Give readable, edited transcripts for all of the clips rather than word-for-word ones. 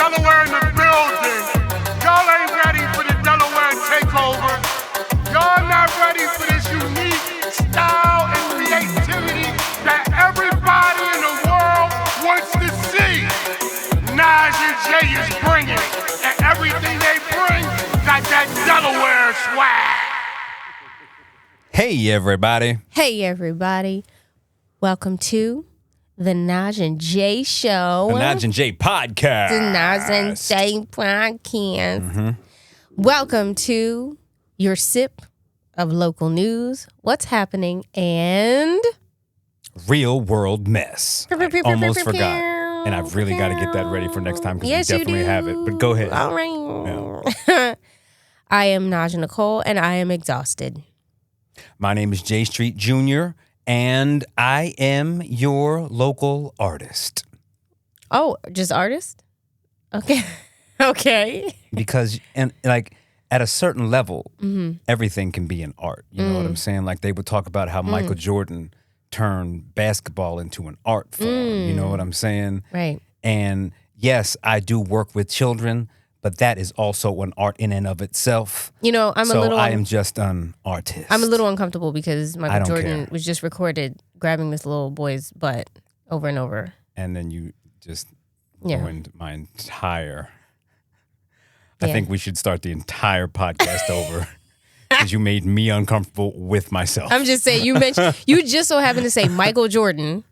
Delaware in the building. Y'all ain't ready for the Delaware takeover. Y'all not ready for this unique style and creativity that everybody in the world wants to see. Nas and Jay is bringing it, and everything they bring got that Delaware swag. Hey, everybody. Hey, everybody. Welcome to the Nas and Jay Show. The Nas and Jay Podcast. The Nas and Jay Podcast. Mm-hmm. Welcome to your sip of local news, what's happening, and Real world mess. I almost forgot. And I've really got to get that ready for next time because yes, we definitely have it. But go ahead. All right. Yeah. I am Naja Nicole, and I am exhausted. My name is Jay Street Jr., and I am your local artist. Oh, just artist? Okay. Okay. Because, and like, at a certain level, everything can be an art. You know what I'm saying? Like, they would talk about how Michael Jordan turned basketball into an art form. You know what I'm saying? Right. And yes, I do work with children, but that is also an art in and of itself. You know, I am just an artist. I'm a little uncomfortable because Michael Jordan care. was just recorded grabbing this little boy's butt over and over. And then you just ruined my entire... I think we should start the entire podcast over because you made me uncomfortable with myself. I'm just saying, you just so happened to say Michael Jordan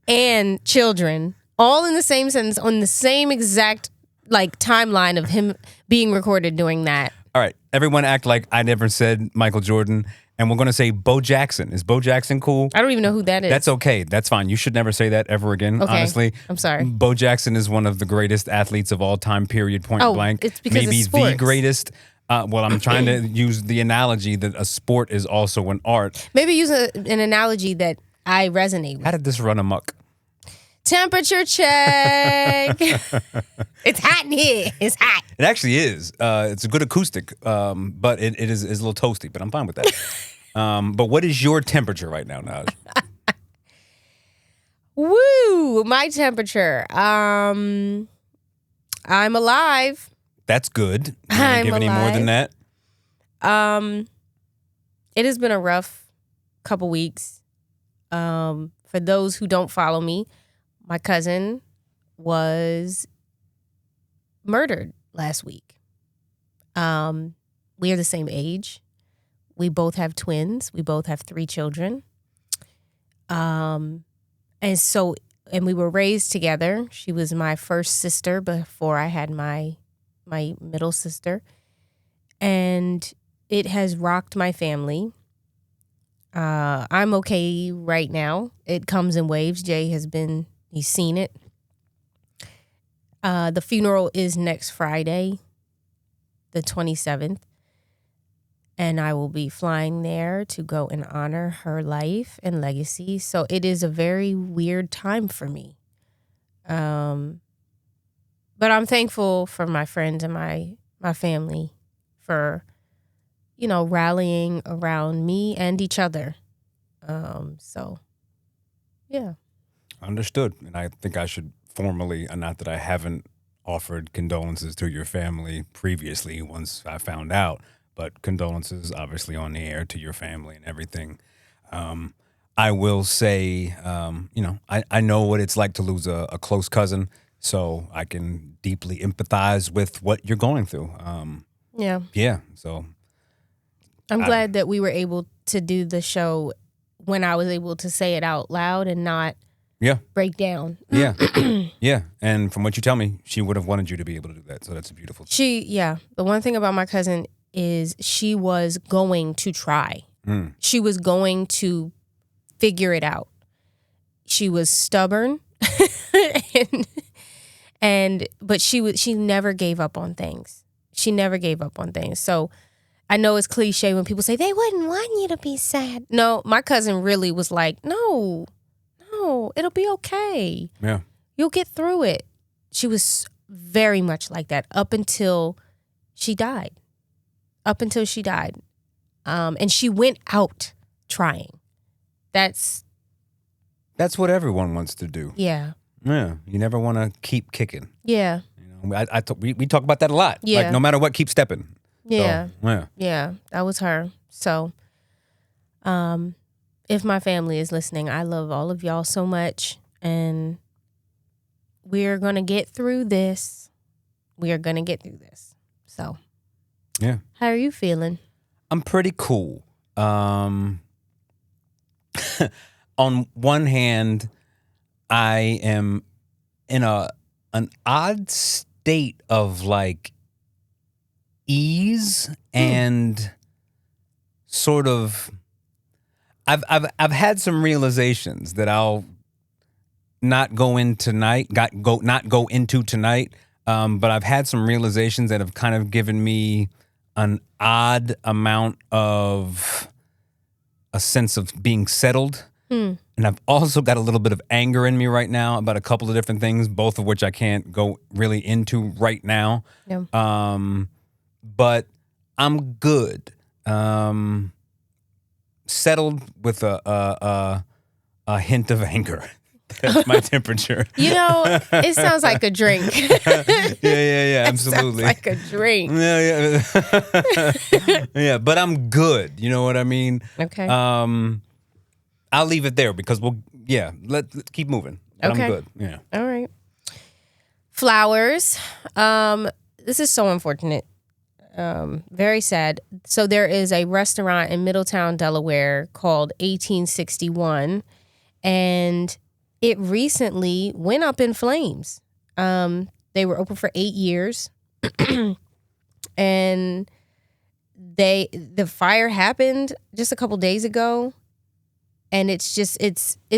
and children all in the same sentence on the same exact timeline of him being recorded doing that. All right, everyone act like I never said Michael Jordan, and we're going to say Bo Jackson. Is Bo Jackson cool? I don't even know who that is. That's okay. That's fine. You should never say that ever again, honestly. I'm sorry. Bo Jackson is one of the greatest athletes of all time, period, point blank. It's because maybe of sports. the greatest. Well, I'm trying to use the analogy that a sport is also an art. Maybe use an analogy that I resonate with. How did this run amok? Temperature check. It's hot in here. It's hot. It actually is. It's a good acoustic, but it is a little toasty, but I'm fine with that. But what is your temperature right now, Naj? Woo! My temperature. I'm alive. That's good. You don't give any more than that? It has been a rough couple weeks. For those who don't follow me, my cousin was murdered last week. We are the same age. We both have twins. We both have 3 children. And we were raised together. She was my first sister before I had my middle sister. And it has rocked my family. I'm okay right now. It comes in waves. Jay he's seen it. The funeral is next Friday, the 27th. And I will be flying there to go and honor her life and legacy. So it is a very weird time for me. But I'm thankful for my friends and my family for, rallying around me and each other. So, yeah. Understood. And I think I should formally, not that I haven't offered condolences to your family previously once I found out, but condolences obviously on the air to your family and everything. I will say, I know what it's like to lose a close cousin, so I can deeply empathize with what you're going through. Yeah. Yeah, so. I'm glad that we were able to do the show when I was able to say it out loud and not break down. Yeah. Yeah. And from what you tell me, she would have wanted you to be able to do that. So that's a beautiful thing. The one thing about my cousin is she was going to try. She was going to figure it out. She was stubborn, but she never gave up on things. She never gave up on things. So I know it's cliche when people say they wouldn't want you to be sad. No, my cousin really was like, no, it'll be okay. Yeah. You'll get through it. She was very much like that up until she died. And she went out trying. That's what everyone wants to do. Yeah. Yeah. You never want to keep kicking. Yeah. We talk about that a lot. Yeah. Like, no matter what, keep stepping. Yeah. So, Yeah, that was her. So, if my family is listening, I love all of y'all so much, and we're gonna get through this. We are gonna get through this. So, yeah. How are you feeling? I'm pretty cool. On one hand, I am in an odd state of like ease and sort of. I've had some realizations that I'll not go into tonight. Not go into tonight. But I've had some realizations that have kind of given me an odd amount of a sense of being settled. And I've also got a little bit of anger in me right now about a couple of different things, both of which I can't go really into right now. Yeah. But I'm good. Settled with a hint of anger. That's my temperature. It sounds like a drink. Yeah, absolutely. Sounds like a drink. Yeah. Yeah, but I'm good. You know what I mean? Okay. I'll leave it there because let's keep moving. But Okay. I'm good. Yeah. All right. Flowers. This is so unfortunate. Very sad. So there is a restaurant in Middletown, Delaware called 1861, and it recently went up in flames. They were open for 8 years, and the fire happened just a couple days ago, and it's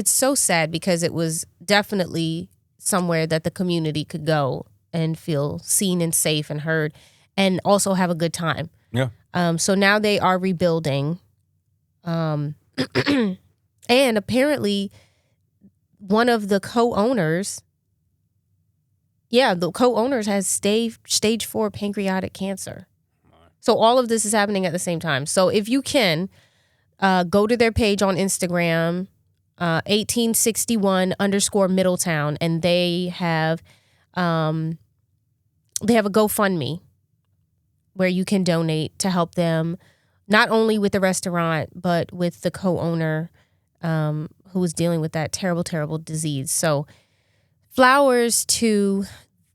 so sad because it was definitely somewhere that the community could go and feel seen and safe and heard, and also have a good time. Yeah. So now they are rebuilding, and apparently one of the co-owners, has stage 4 pancreatic cancer. So all of this is happening at the same time. So if you can, go to their page on Instagram, 1861_Middletown, and they have a GoFundMe where you can donate to help them, not only with the restaurant, but with the co-owner who was dealing with that terrible, terrible disease. So flowers to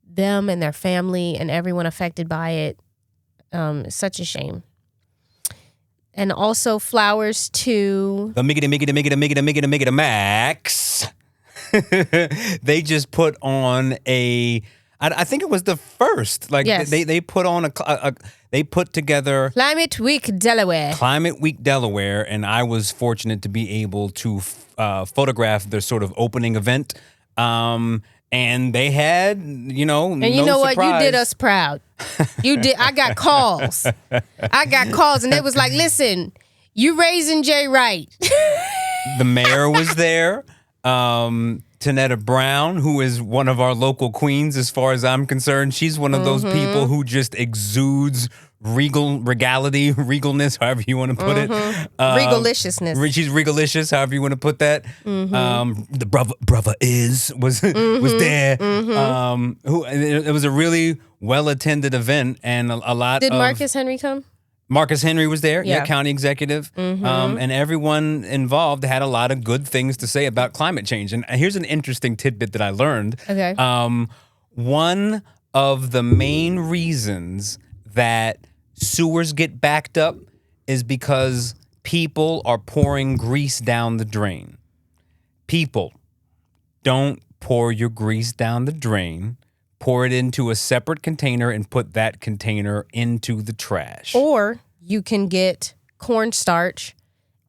them and their family and everyone affected by it. It's such a shame. And also flowers to The Miggity Max. They just put on I think it was the first. Like Yes. they put on they put together Climate Week Delaware. Climate Week Delaware, and I was fortunate to be able to photograph their sort of opening event. And they had, And you know what? You did us proud. You did. I got calls. And it was like, listen, you raising Jay right. The mayor was there. Tanetta Brown, who is one of our local queens as far as I'm concerned. She's one of those people who just exudes regalness, however you want to put it. Regaliciousness. She's regalicious, however you want to put that. The brother was there. It was a really well-attended event, and a lot Did of... Marcus Henry come? Marcus Henry was there, Yeah. county executive. And everyone involved had a lot of good things to say about climate change. And here's an interesting tidbit that I learned. Okay. One of the main reasons that sewers get backed up is because people are pouring grease down the drain. People, don't pour your grease down the drain. Pour it into a separate container and put that container into the trash. Or you can get cornstarch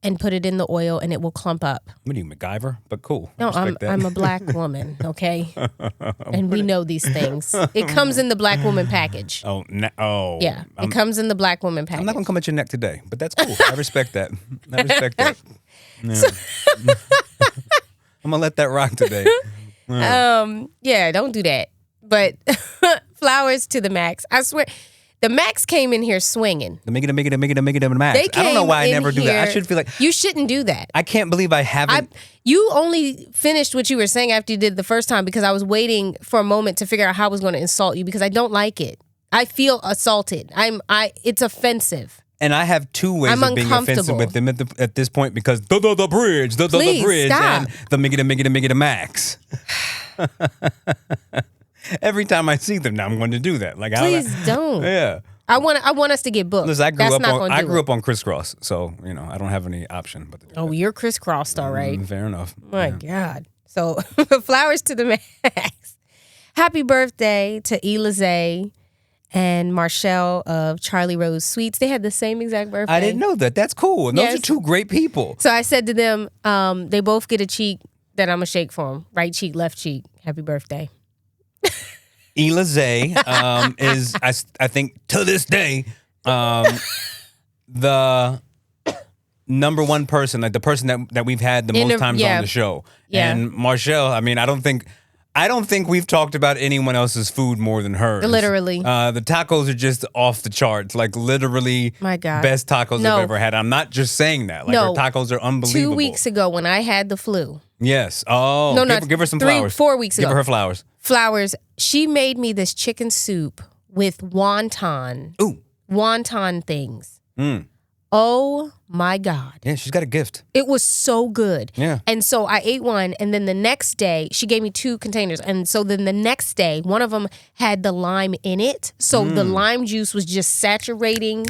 and put it in the oil and it will clump up. What are you, MacGyver? But cool. No, Respect that. I'm a black woman, okay? And we know these things. It comes in the black woman package. Yeah. It comes in the black woman package. I'm not going to come at your neck today, but that's cool. I respect that. Yeah. I'm going to let that rock today. Yeah, don't do that. But flowers to the max. I swear, The Max came in here swinging. The make it a Max. They I don't know came why I in never do that. I here- should feel like You shouldn't do that. I can't believe I haven't. You only finished what you were saying after you did the first time because I was waiting for a moment to figure out how I was going to insult you because I don't like it. I feel assaulted. It's offensive. And I have two ways I'm of being offensive uncomfortable. with them at this point because the bridge, the Please, bridge, stop. and the make it a Max. Every time I see them now, I'm going to do that. Like, Please don't. Yeah. I want us to get booked. Listen, I grew up up on crisscross, so I don't have any option but to do Oh, that. you're crisscrossed, all right. Fair enough. My God. So, flowers to the Max. Happy birthday to Elize and Marshall of Charlie Rose Sweets. They had the same exact birthday. I didn't know that. That's cool. And those Yes. are two great people. So I said to them, they both get a cheek that I'm going to shake for them. Right cheek, left cheek. Happy birthday. Elize is, I think, to this day, the number one person, like the person that we've had the most times on the show. Yeah. And Marshall, I mean, I don't think we've talked about anyone else's food more than hers. Literally. The tacos are just off the charts. Like, literally, My God. best tacos No. I've ever had. I'm not just saying that. Like, No. her tacos are unbelievable. 2 weeks ago when I had the flu. Yes. Oh, No, give her some 4 weeks Give ago. her flowers. Flowers. She made me this chicken soup with wonton. Ooh. Wonton things. Mm. Oh my God. Yeah, she's got a gift. It was so good. Yeah. And so I ate one, and then the next day, she gave me 2 containers. And so then the next day, one of them had the lime in it. So the lime juice was just saturating.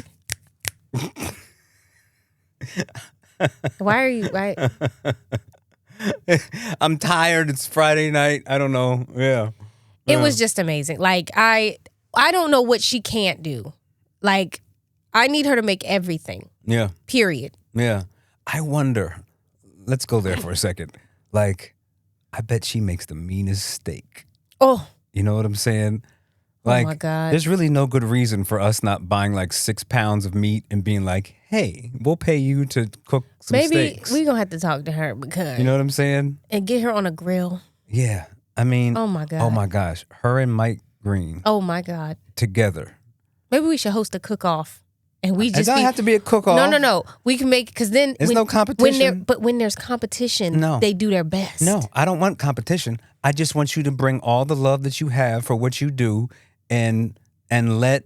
Why? I'm tired. It's Friday night. I don't know. Yeah. It was just amazing. Like, I don't know what she can't do. Like, I need her to make everything. Yeah. Period. Yeah. I wonder. Let's go there for a second. Like, I bet she makes the meanest steak. Oh. You know what I'm saying? Like, Oh my God. there's really no good reason for us not buying like 6 pounds of meat and being like, hey, we'll pay you to cook some Maybe steaks. we're going to have to talk to her because. You know what I'm saying? And get her on a grill. Yeah. I mean, Oh my God. oh my gosh. Her and Mike Green Oh my God. together. Maybe we should host a cook-off. And we It just doesn't have to be a cook-off. No. We can make, because then There's no competition. When there's competition, No. they do their best. No, I don't want competition. I just want you to bring all the love that you have for what you do and let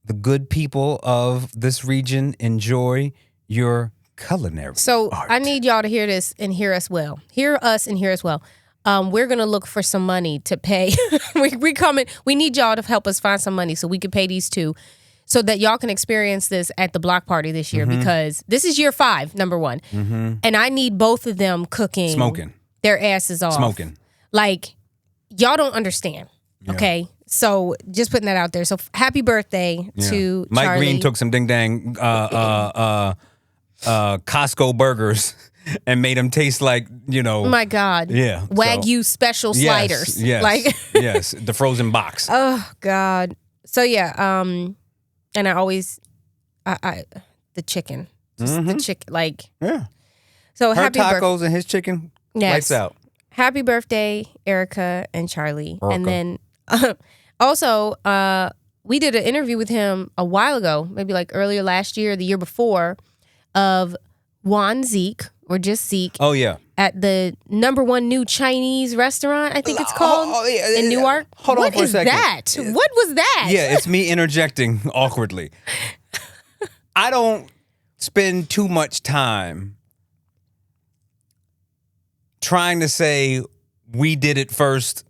the good people of this region enjoy your culinary So art. I need y'all to hear this and hear us well. Hear us and hear us well. We're gonna look for some money to pay. we coming. We need y'all to help us find some money so we can pay these 2, so that y'all can experience this at the block party this year because this is year 5, number 1, and I need both of them cooking, Smoking. their asses off, Smoking. Like, y'all don't understand. Okay, so just putting that out there. So happy birthday to Mike Charlie. Green took some ding dang Costco burgers and made them taste like, Oh my God. Yeah, Wagyu special sliders. Yes. Like, yes. The frozen box. oh God. So yeah, and I always, the chicken, just the chicken, like. Yeah. So Her happy birthday. tacos and his chicken. Yes. Lights out. Happy birthday, Erica and Charlie. Erica. And then also, we did an interview with him a while ago, maybe like earlier last year, the year before, of Juan Zeke, or just Zeke, Oh yeah. at the number 1 new Chinese restaurant, I think it's called, in Newark. Hold on What for a is second. that? What was that? Yeah, it's me interjecting awkwardly. I don't spend too much time trying to say we did it first.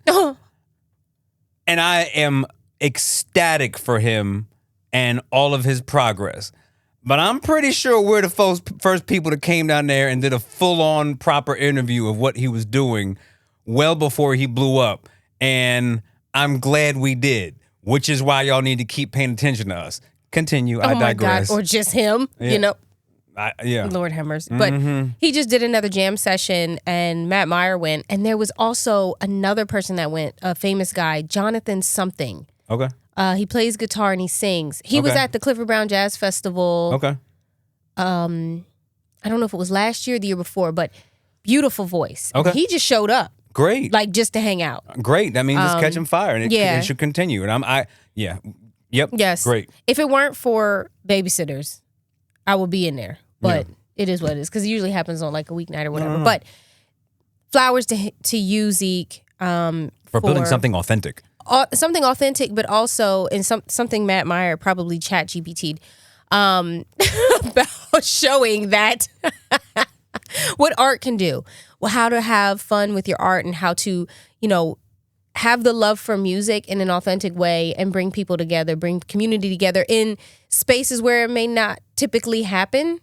And I am ecstatic for him and all of his progress. But I'm pretty sure we're the first people that came down there and did a full-on proper interview of what he was doing well before he blew up. And I'm glad we did, which is why y'all need to keep paying attention to us. Continue. I Oh my digress. God. Or just him, you know. Yeah. Lord have mercy. But he just did another jam session, and Matt Meyer went. And there was also another person that went, a famous guy, Jonathan something. Okay. He plays guitar and he sings. He was Okay. at the Clifford Brown Jazz Festival. Okay. I don't know if it was last year or the year before, but beautiful voice. Okay. He just showed up, Great. like just to hang out. Great. That means it's catching fire, and yeah. it should continue. And Yep. Yes. Great. If it weren't for babysitters, I would be in there. But it is what it is, because it usually happens on like a weeknight or whatever. But flowers to you, Zeke. For building something authentic. Something authentic, but also in something Matt Meyer probably chat GPT'd about showing that what art can do. Well, how to have fun with your art and how to, have the love for music in an authentic way and bring people together, bring community together in spaces where it may not typically happen.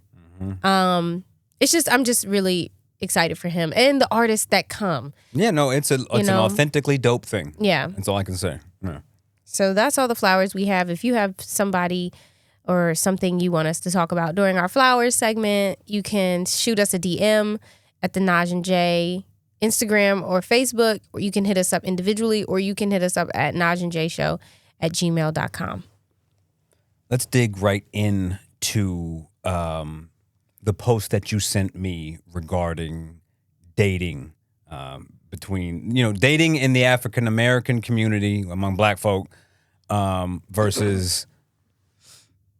I'm just really excited for him and the artists that come. Yeah, no, it's an authentically dope thing. Yeah. That's all I can say. Yeah. So that's all the flowers we have. If you have somebody or something you want us to talk about during our flowers segment, you can shoot us a DM at the Naj and Jay Instagram or Facebook, or you can hit us up individually, or you can hit us up at najandjayshow@gmail.com. Let's dig right into the post that you sent me regarding dating between, dating in the African American community among Black folk versus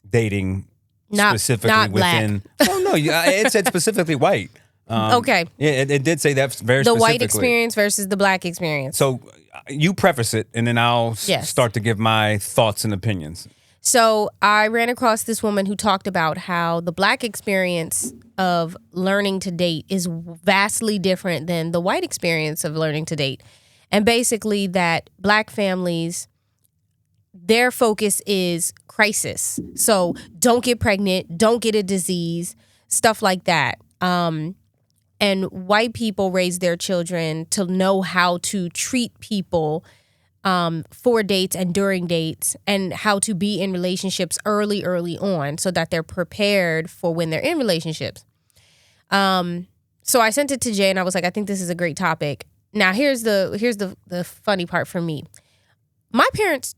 dating specifically not within. Oh no, it said specifically white. Okay. Yeah, it did say that very the specifically. white experience versus the Black experience. So you preface it, and then I'll Yes. start to give my thoughts and opinions. So I ran across this woman who talked about how the Black experience of learning to date is vastly different than the white experience of learning to date. And basically that Black families, their focus is crisis. So don't get pregnant, don't get a disease, stuff like that. And white people raise their children to know how to treat people for dates and during dates, and how to be in relationships early on so that they're prepared for when they're in relationships. So I sent it to Jay and I was like, I think this is a great topic. Now here's the funny part for me. My parents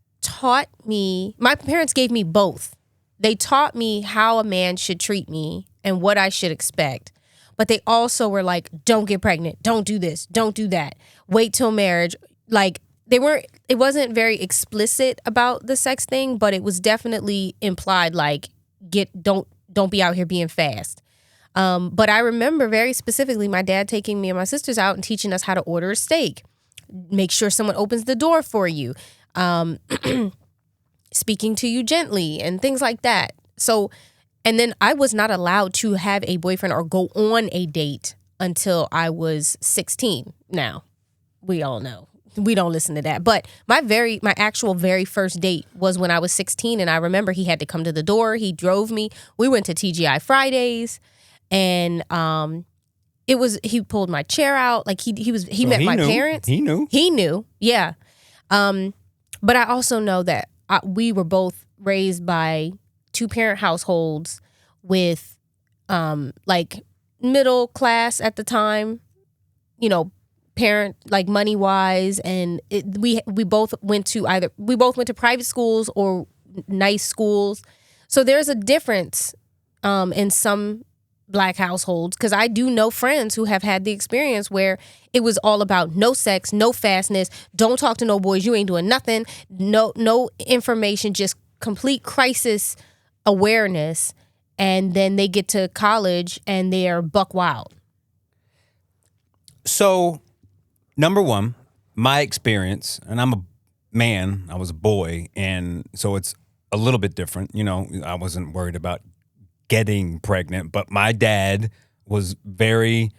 gave me both. They taught me how a man should treat me and what I should expect. But they also were like, don't get pregnant, don't do this, don't do that, wait till marriage. Like it wasn't very explicit about the sex thing, but it was definitely implied, like don't be out here being fast. But I remember very specifically my dad taking me and my sisters out and teaching us how to order a steak, make sure someone opens the door for you, speaking to you gently and things like that. So, and then I was not allowed to have a boyfriend or go on a date until I was 16. Now, we all know we don't listen to that. But my actual very first date was when I was 16, and I remember he had to come to the door. He drove me. We went to TGI Fridays, and he pulled my chair out. Like he met my parents. He knew. Yeah. But I also know that we were both raised by two-parent households with like middle class at the time, parent, like money wise, and we both went to private schools or nice schools. So there's a difference in some Black households, because I do know friends who have had the experience where it was all about no sex, no fastness, don't talk to no boys, you ain't doing nothing, no information, just complete crisis awareness, and then they get to college and they are buck wild. So, number one, my experience, and I'm a man, I was a boy, and so it's a little bit different. I wasn't worried about getting pregnant, but my dad was very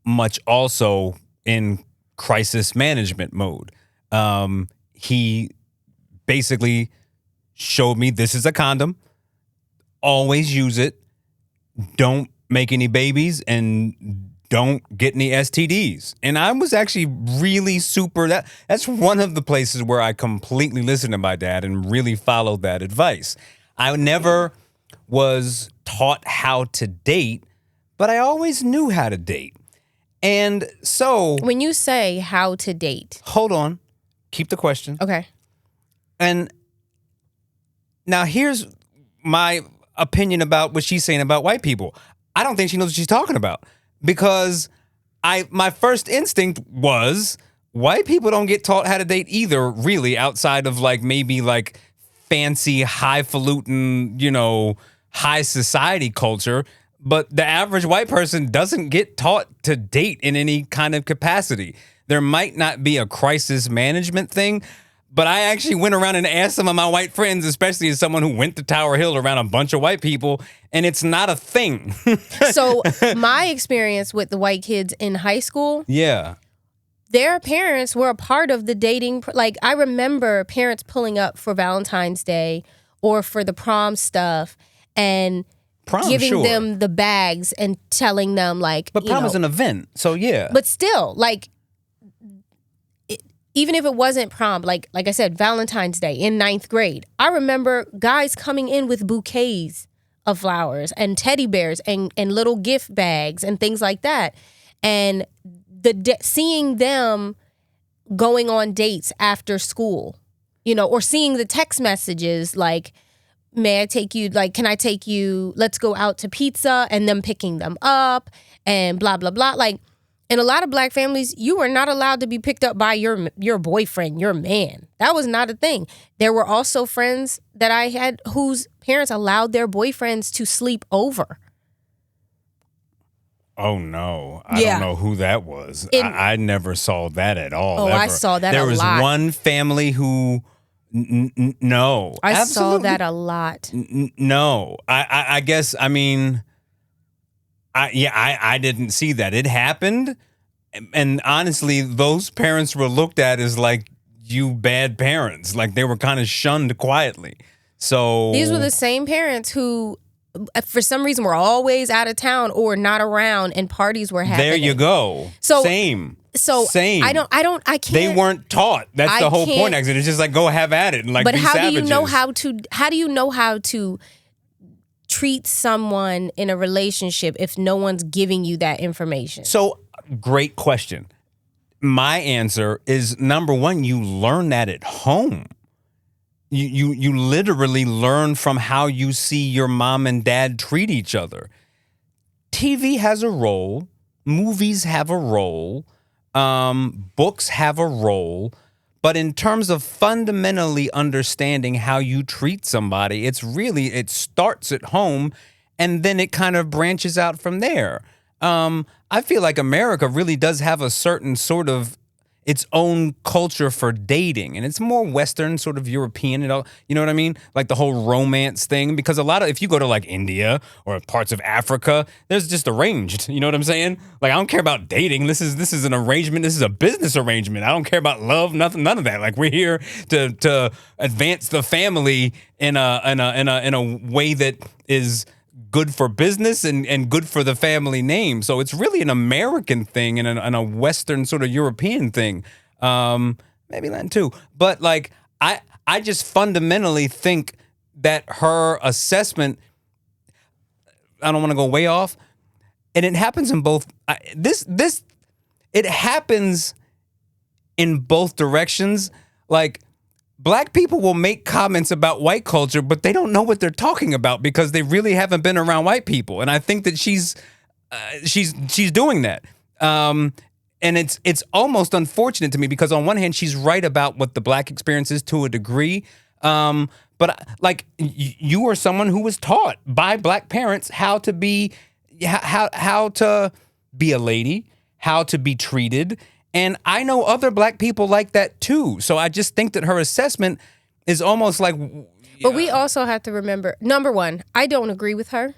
much also in crisis management mode. He basically showed me, this is a condom. Always use it. Don't make any babies and don't get any STDs. And I was actually really that's one of the places where I completely listened to my dad and really followed that advice. I never was taught how to date, but I always knew how to date. And so when you say how to date, hold on, keep the question. Okay. And now here's my opinion about what she's saying about white people. I don't think she knows what she's talking about, because my first instinct was white people don't get taught how to date either, really, outside of like maybe like fancy, highfalutin, high society culture. But the average white person doesn't get taught to date in any kind of capacity. There might not be a crisis management thing, but I actually went around and asked some of my white friends, especially as someone who went to Tower Hill around a bunch of white people, and it's not a thing. So my experience with the white kids in high school, their parents were a part of the dating. Like, I remember parents pulling up for Valentine's Day or for the prom stuff and giving them the bags and telling them, like, but prom is an event, so yeah. But still, like, even if it wasn't prom, like I said, Valentine's Day in 9th grade, I remember guys coming in with bouquets of flowers and teddy bears and little gift bags and things like that. And seeing them going on dates after school, or seeing the text messages like, may I take you, like, can I take you, let's go out to pizza, and them picking them up and blah, blah, blah. Like, in a lot of black families, you were not allowed to be picked up by your boyfriend, your man. That was not a thing. There were also friends that I had whose parents allowed their boyfriends to sleep over. Oh, no. I don't know who that was. I never saw that at all. Oh, ever. I saw that a lot. There was one family who... no. I absolutely. saw that a lot. No. I guess, I mean... I didn't see that. It happened, and honestly, those parents were looked at as like, you bad parents. Like, they were kind of shunned quietly. So these were the same parents who, for some reason, were always out of town or not around, and parties were happening. There you go. So same. I can't. They weren't taught. That's the whole point. Actually, it's just like, go have at it and like. But be savages. How do you know how to treat someone in a relationship if no one's giving you that information? So, great question. My answer is, number one, you learn that at home. You literally learn from how you see your mom and dad treat each other. TV has a role. Movies have a role. Books have a role. But in terms of fundamentally understanding how you treat somebody, it starts at home, and then it kind of branches out from there. I feel like America really does have a certain sort of its own culture for dating, and it's more Western, sort of European, you know what I mean? Like the whole romance thing, because if you go to like India or parts of Africa, there's just arranged, you know what I'm saying? Like, I don't care about dating. This is an arrangement. This is a business arrangement. I don't care about love, nothing, none of that. Like, we're here to advance the family in a way that is good for business and good for the family name. So it's really an American thing and a Western sort of European thing. Maybe Latin too. But like, I just fundamentally think that her assessment, I don't want to go way off, and it happens in both. It happens in both directions. Like, black people will make comments about white culture, but they don't know what they're talking about because they really haven't been around white people. And I think that she's doing that. And it's almost unfortunate to me because on one hand, she's right about what the black experience is to a degree. But like, you are someone who was taught by black parents how to be a lady, how to be treated. And I know other black people like that too. So I just think that her assessment is almost like... But we also have to remember, number one, I don't agree with her.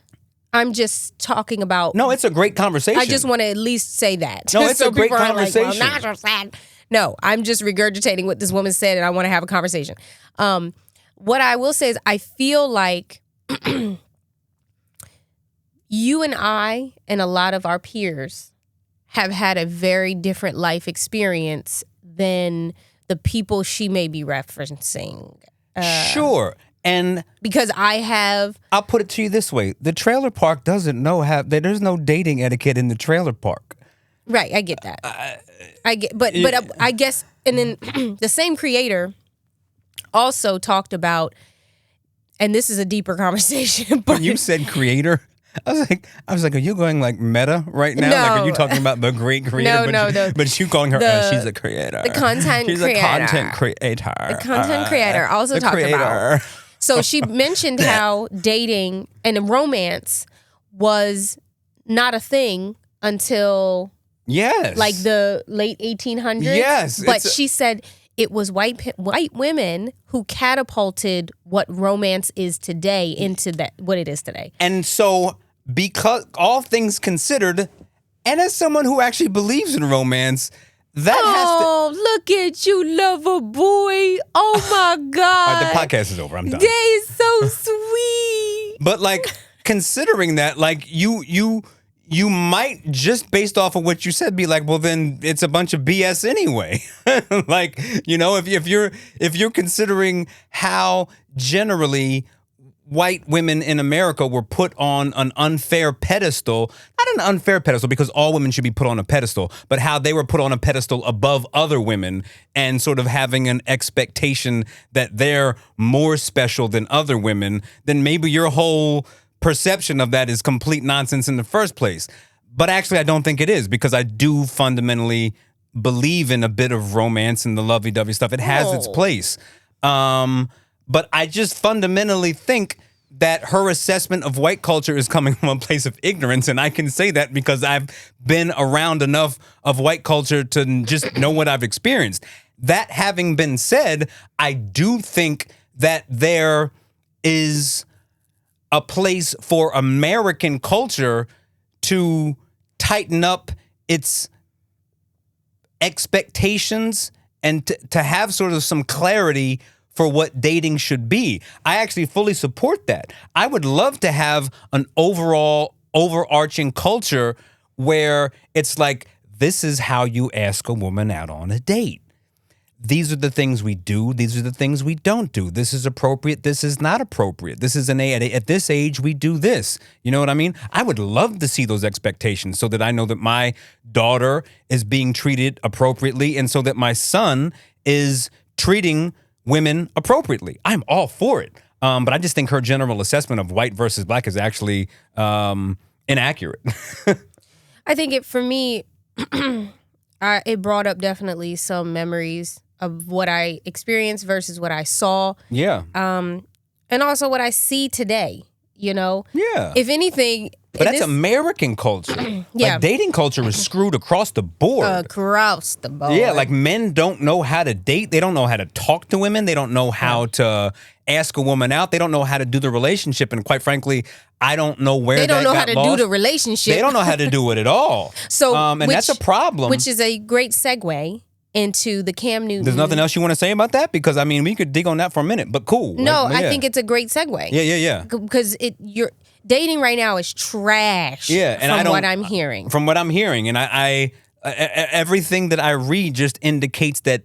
I'm just talking about... No, it's a great conversation. I just want to at least say that. No, it's a great conversation. Like, well, not no, I'm just regurgitating what this woman said, and I want to have a conversation. What I will say is I feel like you and I and a lot of our peers have had a very different life experience than the people she may be referencing. Sure. And because I'll put it to you this way. The trailer park doesn't know there's no dating etiquette in the trailer park. Right. I get that. But I guess, and then the same creator also talked about, and this is a deeper conversation. But when you said creator, I was like, are you going like meta right now? No. Like, are you talking about the great creator? But you calling her, she's a creator. The content she's creator. She's a content creator. The content creator also talked about. So she mentioned how dating and romance was not a thing until like the late 1800s. Yes. But she said it was white women who catapulted what romance is today into what it is today. And so, because all things considered, and as someone who actually believes in romance, that has to... look at you, lover boy. Oh, my God. All right, the podcast is over. I'm done. They is so sweet. But, like, considering that, like, you might, just based off of what you said, be like, well, then it's a bunch of BS anyway. Like, you know, if you're considering how generally white women in America were put on an unfair pedestal, not an unfair pedestal because all women should be put on a pedestal, but how they were put on a pedestal above other women and sort of having an expectation that they're more special than other women, then maybe your whole perception of that is complete nonsense in the first place. But actually, I don't think it is, because I do fundamentally believe in a bit of romance and the lovey-dovey stuff. It has its place. But I just fundamentally think that her assessment of white culture is coming from a place of ignorance. And I can say that because I've been around enough of white culture to just know what I've experienced. That having been said, I do think that there is a place for American culture to tighten up its expectations and to have sort of some clarity for what dating should be. I actually fully support that. I would love to have an overall overarching culture where it's like, this is how you ask a woman out on a date. These are the things we do. These are the things we don't do. This is appropriate. This is not appropriate. This is at this age, we do this. You know what I mean? I would love to see those expectations so that I know that my daughter is being treated appropriately and so that my son is treating women appropriately. I'm all for it. But I just think her general assessment of white versus black is actually inaccurate. I think for me, it brought up definitely some memories of what I experienced versus what I saw. Yeah. And also what I see today, you know? Yeah. If anything... But that's American culture. Yeah. Like, dating culture is screwed across the board. Across the board. Yeah, like men don't know how to date. They don't know how to talk to women. They don't know how to ask a woman out. They don't know how to do the relationship. And quite frankly, I don't know where they don't know how got to lost. do the relationship. They don't know how to do it at all. So, and that's a problem. Which is a great segue into the Cam Newton. There's nothing else you want to say about that? Because, I mean, we could dig on that for a minute, but cool. No, like, yeah. I think it's a great segue. Yeah. Because you're dating right now is trash. Yeah, and from what I'm hearing. From what I'm hearing, and I everything that I read just indicates that.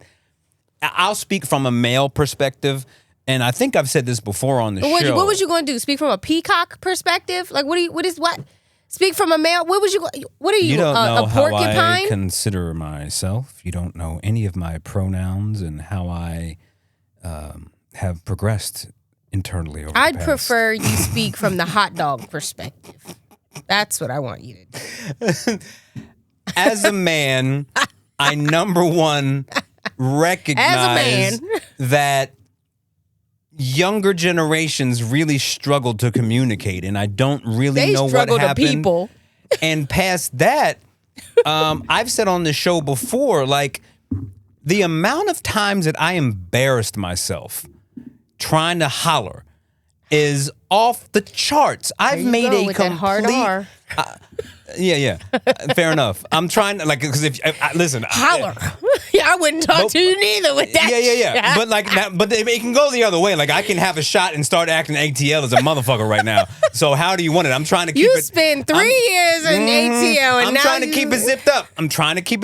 I'll speak from a male perspective, and I think I've said this before on the show. What was you going to do? Speak from a peacock perspective? Like what? Speak from a male. What are you? You don't know a how porcupine? I consider myself. You don't know any of my pronouns and how I have progressed internally over I'd the past. prefer you speak from the hot dog perspective. That's what I want you to do. As a man, I number one recognize that younger generations really struggle to communicate, and I don't really know what happened. They struggle to people. And past that, I've said on the show before, like, the amount of times that I embarrassed myself trying to holler is off the charts. I've made a complete hard R. Yeah. Fair enough. I'm trying to, like, because if listen, holler. Yeah, I wouldn't talk to you neither with that. Yeah. But like that, but it can go the other way. Like, I can have a shot and start acting ATL as a motherfucker right now. So how do you want it? I'm trying to keep it. You spent 3 years in ATL, and I'm now trying to keep it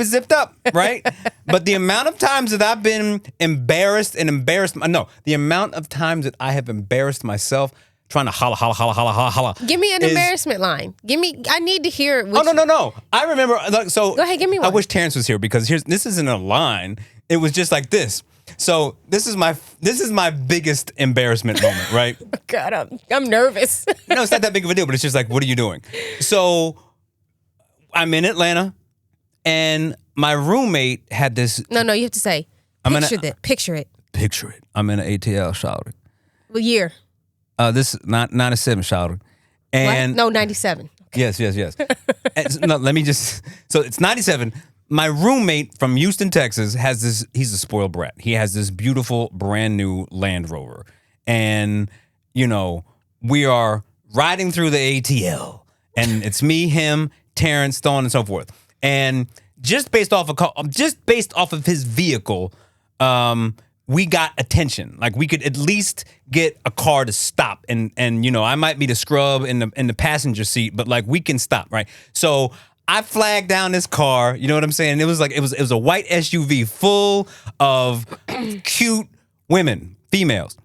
zipped up. Right? But the amount of times that I've been embarrassed, the amount of times that I have embarrassed myself trying to holla. Give me an embarrassment line. I need to hear it. No. I remember, so. Go ahead, give me one. I wish Terrence was here because this isn't a line. It was just like this. So this is my biggest embarrassment moment, right? God, I'm nervous. No, it's not that big of a deal, but it's just like, what are you doing? So I'm in Atlanta, and my roommate had this. No, you have to say. Picture it. Picture it. I'm in an ATL shower. What year? This not 97 shower. And what? No, 97. Yes. No, let me just. So it's 97. My roommate from Houston, Texas, has this. He's a spoiled brat. He has this beautiful, brand new Land Rover, and we are riding through the ATL, and it's me, him, Terrence, so on and so forth. And just based off of his vehicle, we got attention. Like, we could at least get a car to stop, and I might be the scrub in the passenger seat, but like, we can stop, right? So I flagged down this car. You know what I'm saying? It was a white SUV full of cute women, females,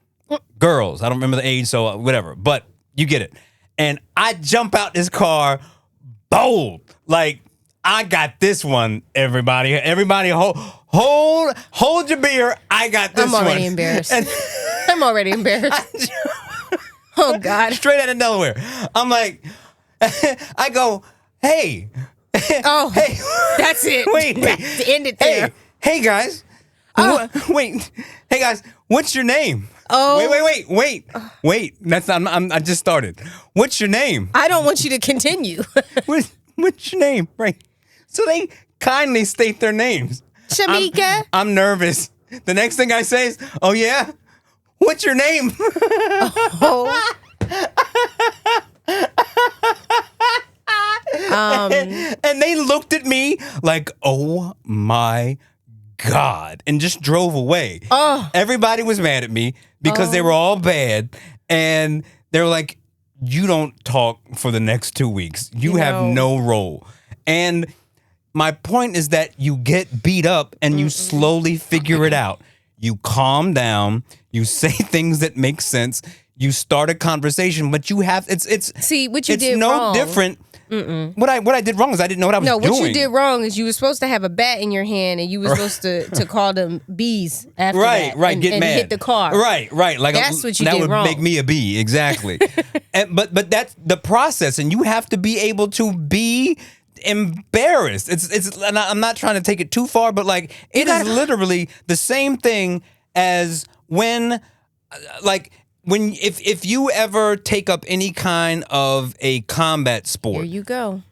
girls. I don't remember the age, so whatever. But you get it. And I jump out this car, bold, like, I got this one. Everybody, hold your beer. I got this one. I'm already embarrassed. I'm already embarrassed. Oh God! Straight out of Delaware. I'm like, I go, hey. Oh, hey, that's it. Wait. End it there. Hey guys. Oh. Wait. Hey guys, what's your name? Oh. Wait. That's I just started. What's your name? I don't want you to continue. What's your name? Right. So they kindly state their names. Shamika. I'm nervous. The next thing I say is, "Oh yeah, what's your name?" Oh. And they looked at me like, "Oh my God," and just drove away. Oh. Everybody was mad at me because they were all bad, and they were like, "You don't talk for the next 2 weeks. You have no role." And my point is that you get beat up and you slowly figure it out. You calm down. You say things that make sense. You start a conversation, but you have see what you it's did no wrong. different. What I did wrong is I didn't know what I was doing. No, what you did wrong is you were supposed to have a bat in your hand and you were supposed to call them bees after that. Right, get and mad. Hit the car. Right. Like that's what you that did would wrong. make me a bee, exactly. But that's the process, and you have to be able to be embarrassed. It's and I'm not trying to take it too far, but like it is literally the same thing as when if you ever take up any kind of a combat sport. Here you go.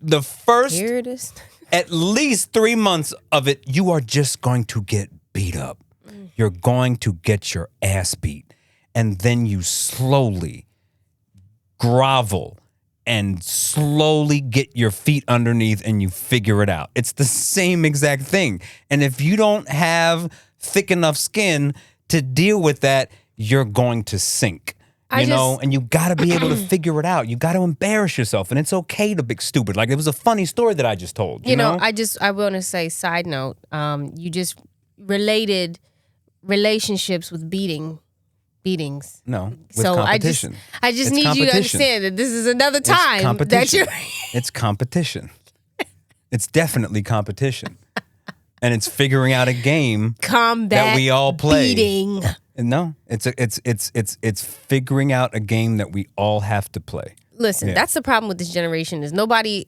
The first Here it is. at least 3 months of it, you are just going to get beat up. You're going to get your ass beat. And then you slowly grovel and slowly get your feet underneath and you figure it out. It's the same exact thing. And if you don't have thick enough skin to deal with that, you're going to sink. And you got to be able to figure it out. You got to embarrass yourself, and it's okay to be stupid. Like, it was a funny story that I just told. You know? I want to say, side note, you just related relationships with beatings. No, with so competition. I just need you to understand that this is another time that you're. It's competition. It's definitely competition, and it's figuring out a game that we all play. Beating. No, it's figuring out a game that we all have to play. Listen, that's the problem with this generation is nobody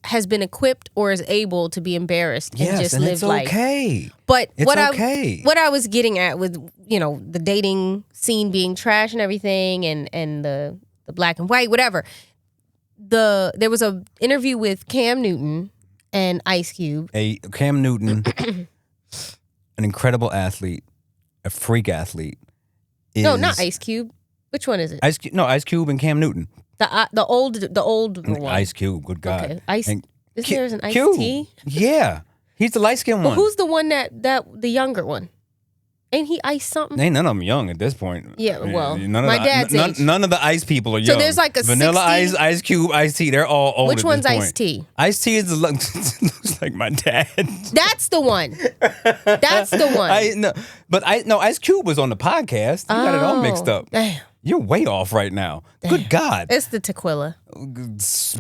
has been equipped or is able to be embarrassed and just live life. Okay. But it's what I was getting at with the dating scene being trash and everything and the black and white whatever. There was a interview with Cam Newton and Ice Cube. Cam Newton, an incredible athlete, a freak athlete. No, not Ice Cube. Which one is it? Ice Cube and Cam Newton. The old one. Ice Cube, good God. Okay. Is there an Ice Cube. T? Yeah. He's the light skinned one. Who's the one that the younger one? Ain't he Ice something? Ain't none of them young at this point. Yeah, well, my dad's age. None of the Ice people are young. So there's like a Vanilla 60? Ice Cube, Ice T. They're all old. Which at one's this point. Ice T? Ice T looks like my dad. That's the one. That's the one. Ice Cube was on the podcast. You got it all mixed up. Damn. You're way off right now. Damn. Good God. It's the tequila.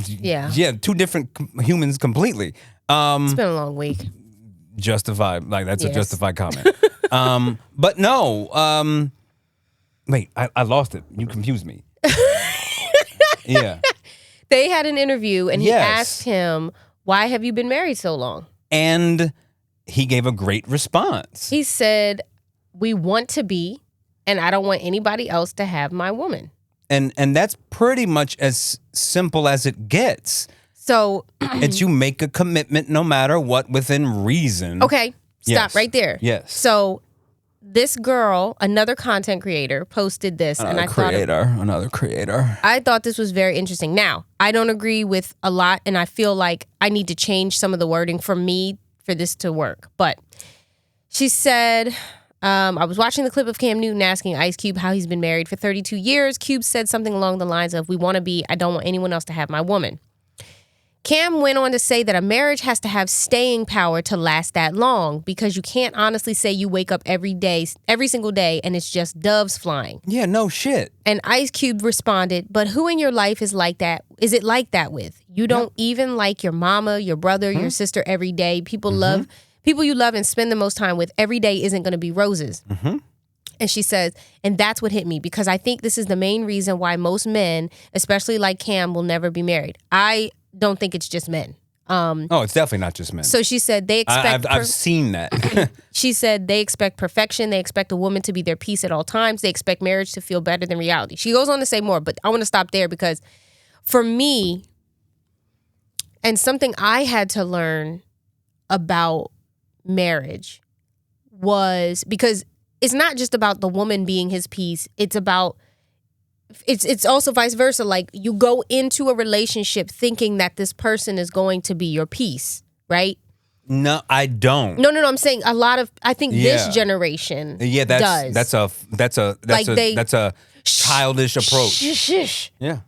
Yeah. Yeah, two different humans completely. It's been a long week. Justified. Like, that's a justified comment. But no. Wait, I lost it. You confused me. Yeah. They had an interview and he Yes. asked him, why have you been married so long? And he gave a great response. He said, we want to be, and I don't want anybody else to have my woman. And that's pretty much as simple as it gets. So, It's you make a commitment no matter what within reason. okay, stop Yes. right there. Yes. So, this girl, another content creator, posted this, and I thought Another creator. I thought this was very interesting. Now, I don't agree with a lot, and I feel like I need to change some of the wording for me for this to work. But she said, I was watching the clip of Cam Newton asking Ice Cube how he's been married for 32 years. Cube said something along the lines of, we want to be, I don't want anyone else to have my woman. Cam went on to say that a marriage has to have staying power to last that long because you can't honestly say you wake up every single day, and it's just doves flying. Yeah, no shit. And Ice Cube responded, but who in your life is like that? Is it like that with? You don't even like your mama, your brother, your sister every day. People you love and spend the most time with every day isn't going to be roses. And she says, and that's what hit me because I think this is the main reason why most men, especially like Cam, will never be married. I don't think it's just men. Oh, it's definitely not just men. So she said they expect... I've seen that. She said they expect perfection. They expect a woman to be their peace at all times. They expect marriage to feel better than reality. She goes on to say more, but I want to stop there because for me, and something I had to learn about marriage was because it's not just about the woman being his peace. It's about... It's also vice versa. Like you go into a relationship thinking that this person is going to be your peace, right? No, I don't. No. I'm saying I think this Yeah. generation That's does. that's a childish approach. Shh. Yeah.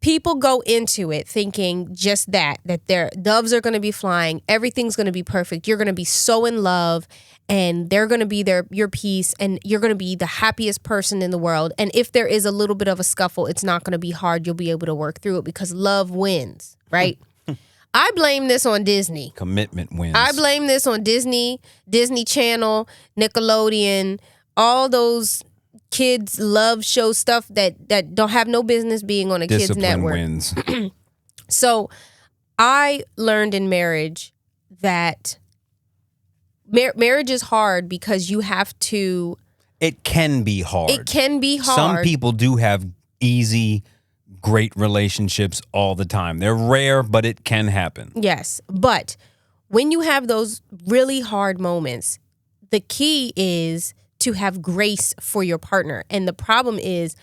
People go into it thinking just that their doves are going to be flying, everything's going to be perfect. You're going to be so in love, and they're going to be your peace, and you're going to be the happiest person in the world. And if there is a little bit of a scuffle, it's not going to be hard. You'll be able to work through it because love wins, right? I blame this on Disney. Commitment wins. I blame this on Disney, Disney Channel, Nickelodeon, all those kids love show stuff that don't have no business being on a kids network. Wins. So I learned in marriage that marriage is hard because you have to... It can be hard. It can be hard. Some people do have easy, great relationships all the time. They're rare, but it can happen. Yes. But when you have those really hard moments, the key is to have grace for your partner. And the problem is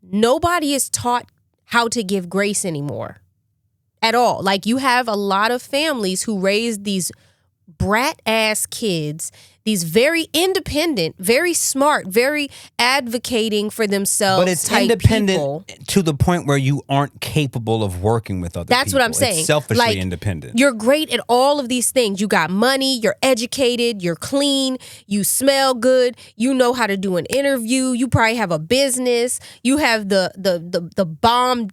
nobody is taught how to give grace anymore at all. Like you have a lot of families who raise these brat ass kids, these very independent, very smart, very advocating for themselves. But it's type independent people. to the point where you aren't capable of working with other people. That's what I'm saying. It's selfishly like, independent. You're great at all of these things. You got money, you're educated, you're clean, you smell good, you know how to do an interview, you probably have a business, you have the bomb,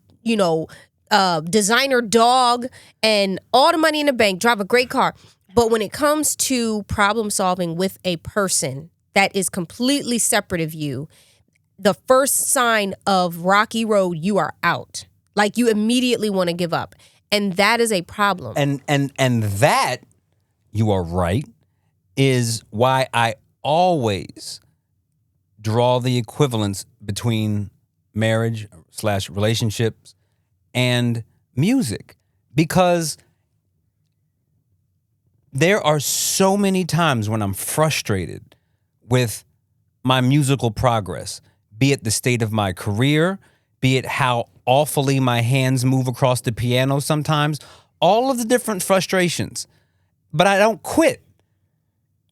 designer dog and all the money in the bank, drive a great car. But when it comes to problem solving with a person that is completely separate of you, the first sign of rocky road, you are out. Like you immediately want to give up. And that is a problem. And that, you are right, is why I always draw the equivalence between marriage/relationships and music. Because there are so many times when I'm frustrated with my musical progress, be it the state of my career, be it how awfully my hands move across the piano sometimes, all of the different frustrations. But I don't quit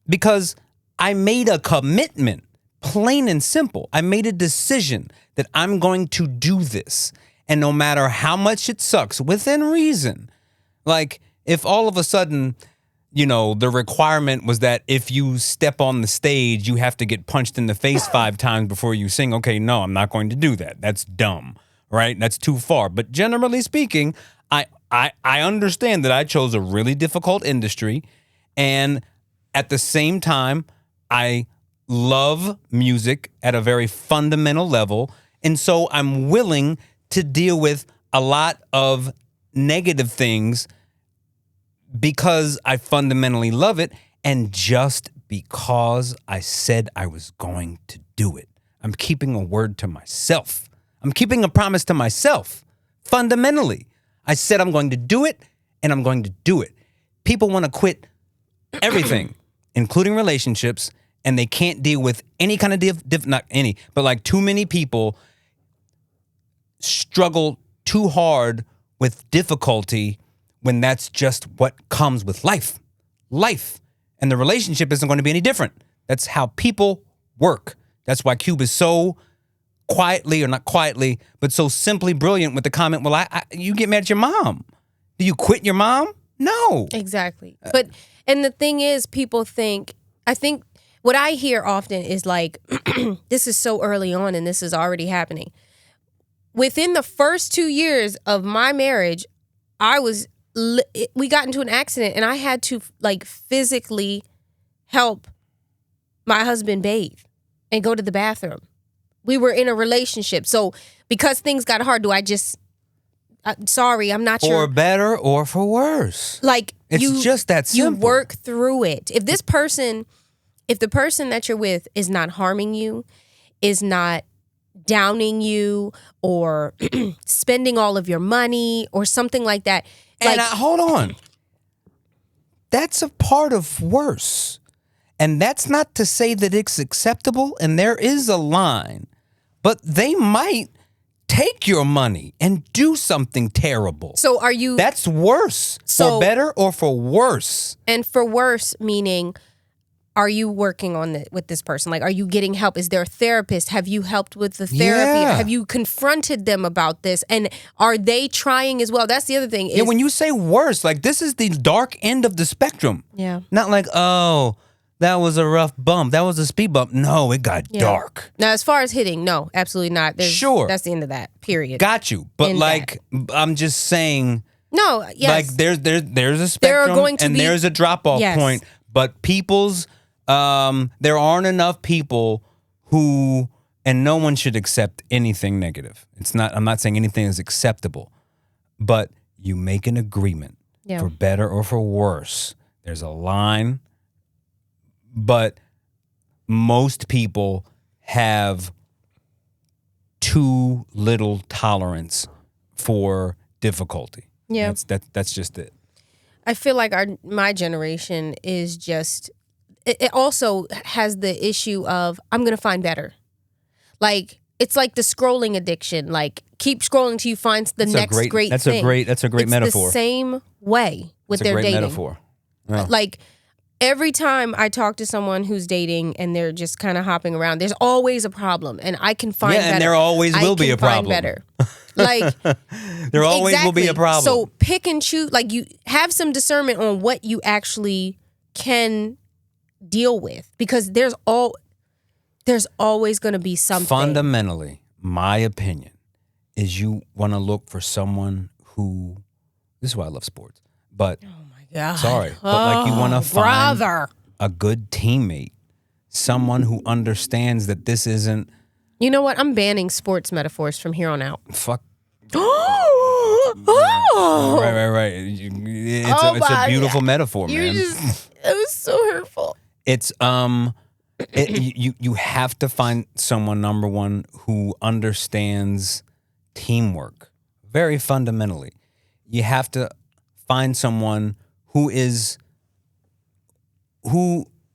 because I made a commitment, plain and simple. I made a decision that I'm going to do this. And no matter how much it sucks, within reason, like if all of a sudden, the requirement was that if you step on the stage, you have to get punched in the face 5 times before you sing. Okay, no, I'm not going to do that. That's dumb, right? That's too far. But generally speaking, I understand that I chose a really difficult industry. And at the same time, I love music at a very fundamental level. And so I'm willing to deal with a lot of negative things because I fundamentally love it and just because I said I was going to do it. I'm keeping a word to myself. I'm keeping a promise to myself. Fundamentally, I said I'm going to do it and I'm going to do it. People want to quit everything, including relationships, and they can't deal with any kind of not any, but like too many people struggle too hard with difficulty when that's just what comes with life. Life. And the relationship isn't going to be any different. That's how people work. That's why Cube is so quietly, or not quietly, but so simply brilliant with the comment, well, you get mad at your mom. Do you quit your mom? No. Exactly. But, and the thing is, people think, I think what I hear often is like, this is so early on and this is already happening. Within the first 2 years of my marriage, we got into an accident and I had to like physically help my husband bathe and go to the bathroom. We were in a relationship. So because things got hard, do I just, sorry, I'm not sure. For better or for worse. Like it's just that simple. You work through it. If the person that you're with is not harming you, is not downing you or spending all of your money or something like that. And hold on. That's a part of worse. And that's not to say that it's acceptable, and there is a line, but they might take your money and do something terrible. So are you... That's worse. For better or for worse. And for worse, meaning... Are you working on it with this person? Like, are you getting help? Is there a therapist? Have you helped with the therapy? Yeah. Have you confronted them about this? And are they trying as well? That's the other thing. Yeah, when you say worse, like this is the dark end of the spectrum. Yeah. Not like, oh, that was a rough bump. That was a speed bump. No, it got dark. Now, as far as hitting, no, absolutely not. Sure. That's the end of that, period. Got you. But I'm just saying. No, yes. Like there's a spectrum and there's a drop-off point. But there aren't enough people who, and no one should accept anything negative. I'm not saying anything is acceptable, but you make an agreement for better or for worse. There's a line, but most people have too little tolerance for difficulty. Yeah. That's just it. I feel like my generation is just... It also has the issue of, I'm going to find better. Like, it's like the scrolling addiction. Like, keep scrolling till you find the next great thing. That's a great metaphor. It's the same way with their dating. Metaphor. Yeah. Like, every time I talk to someone who's dating and they're just kind of hopping around, there's always a problem. And I can find better. And there always will be a problem. I can find better. Like, there always will be a problem. So pick and choose. Like, you have some discernment on what you actually can deal with, because there's always going to be something. Fundamentally, my opinion is you want to look for someone who, this is why I love sports, but oh my God. Sorry, but like you want to find a good teammate, someone who understands that this isn't. You know what? I'm banning sports metaphors from here on out. Fuck. Oh. Right. It's a beautiful metaphor, man. It was so hurtful. It's you have to find someone, number one, who understands teamwork very fundamentally. You have to find someone who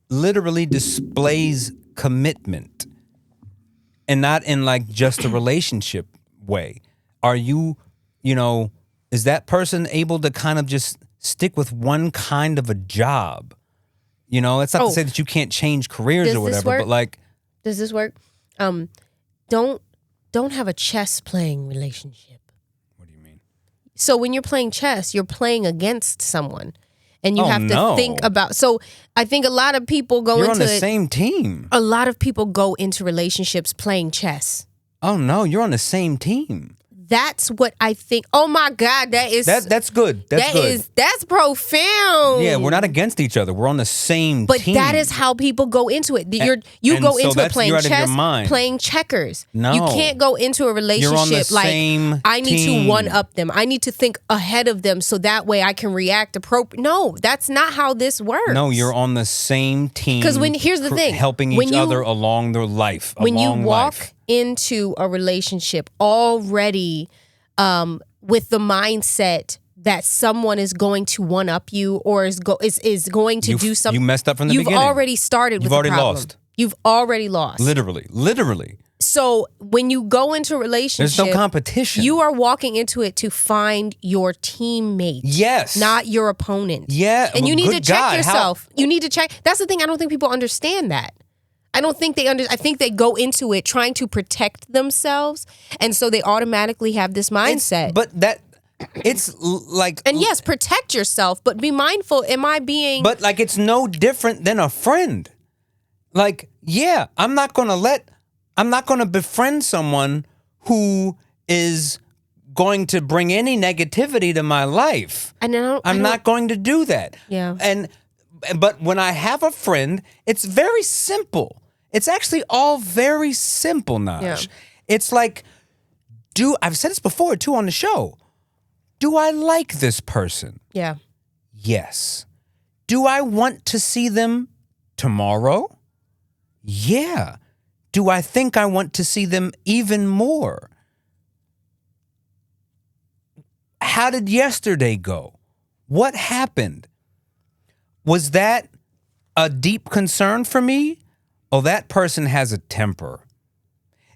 literally displays commitment, and not in like just a relationship way. Are you is that person able to kind of just stick with one kind of a job? It's not to say that you can't change careers or whatever, but like, does this work? Don't have a chess playing relationship. What do you mean? So when you're playing chess, you're playing against someone, and you have to think about. So I think a lot of people go You're into on the same team. A lot of people go into relationships playing chess. Oh no, you're on the same team. That's what I think. Oh my God, That's good. That's good. That's profound. Yeah, we're not against each other. We're on the same team. But that is how people go into it. You go into it playing chess, playing checkers. No. You can't go into a relationship like, I need to one-up them. I need to think ahead of them so that way I can react appropriately. No, that's not how this works. No, you're on the same team. Because here's the thing. Helping each other along their life. When you walk into a relationship already with the mindset that someone is going to one up you or is going to do something. You messed up from the beginning. You've already started with the problem. Lost. You've already lost. Literally. So when you go into a relationship, there's no competition. You are walking into it to find your teammate. Yes. Not your opponent. Yeah. And you need to check yourself. You need to check. That's the thing. I don't think people understand that. I don't think I think they go into it trying to protect themselves, and so they automatically have this mindset. And yes, protect yourself, but be mindful. Am I being? But like, it's no different than a friend. Like, yeah, I'm not gonna befriend someone who is going to bring any negativity to my life. And I'm not going to do that. Yeah. But when I have a friend, it's very simple. It's actually all very simple, Naj. Yeah. It's like, I've said this before too on the show. Do I like this person? Yeah. Yes. Do I want to see them tomorrow? Yeah. Do I think I want to see them even more? How did yesterday go? What happened? Was that a deep concern for me? Oh, that person has a temper.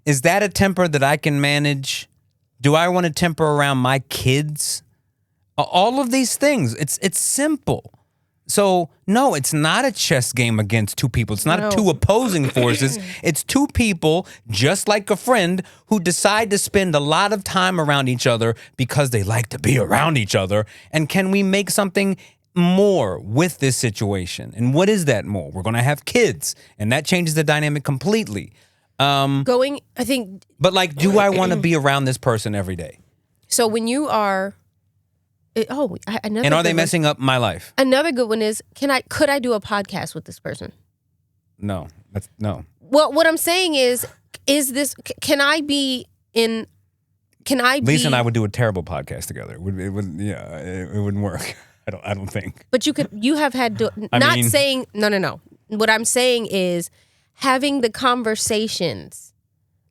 Is that a temper that I can manage? Do I want to temper around my kids? All of these things. It's simple. So, no, it's not a chess game against two people. It's not two opposing forces. It's two people, just like a friend, who decide to spend a lot of time around each other because they like to be around each other. And can we make something more with this situation? And what is that more? We're going to have kids, and that changes the dynamic completely. I think. But like, do I want to be around this person every day? So when you are, another. And are they messing up my life? Another good one is, could I do a podcast with this person? No, no. Well, what I'm saying is this? Can I be in? Can I? Lisa and I would do a terrible podcast together. It wouldn't work. I don't think. But you have had no. What I'm saying is having the conversations.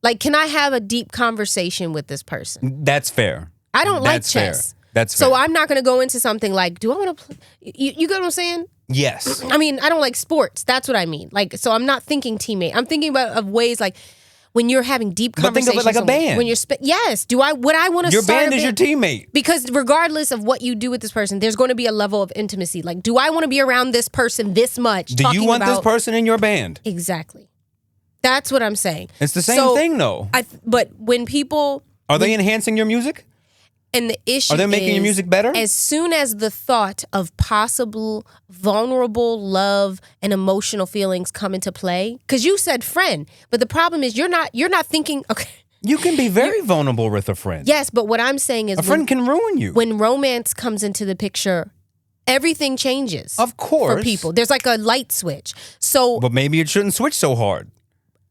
Like, can I have a deep conversation with this person? That's fair. I don't like chess. Fair. That's fair. So I'm not going to go into something like, do I want to play? You get what I'm saying? Yes. I mean, I don't like sports. That's what I mean. Like, so I'm not thinking teammate. I'm thinking of ways like, when you're having deep conversations. But think of it like a band. When yes. Would I want to your start band is your teammate. Because regardless of what you do with this person, there's going to be a level of intimacy. Like, do I want to be around this person this much? Do you want this person in your band? Exactly. That's what I'm saying. It's the same thing, though. But when people... Are they enhancing your music? And the issue Are they making your music better? As soon as the thought of possible vulnerable love and emotional feelings come into play, because you said friend, but the problem is you're not thinking, okay. You can be very vulnerable with a friend. Yes, but what I'm saying is... A friend can ruin you. When romance comes into the picture, everything changes. Of course. For people. There's like a light switch. So... But maybe it shouldn't switch so hard.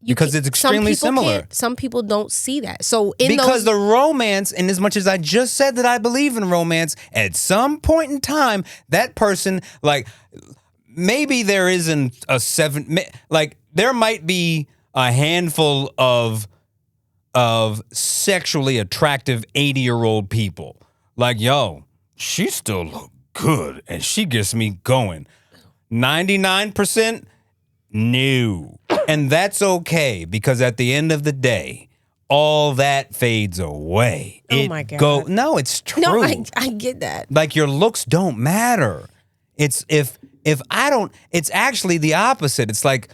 Because it's extremely similar. Some people don't see that. So because the romance, and as much as I just said that I believe in romance, at some point in time, that person, like, maybe there isn't there might be a handful of sexually attractive 80-year-old people. Like, yo, she still look good, and she gets me going. 99%, no. And that's okay, because at the end of the day, all that fades away. Oh my God. No, it's true. No, I get that. Like, your looks don't matter. It's if I don't, it's actually the opposite. It's like,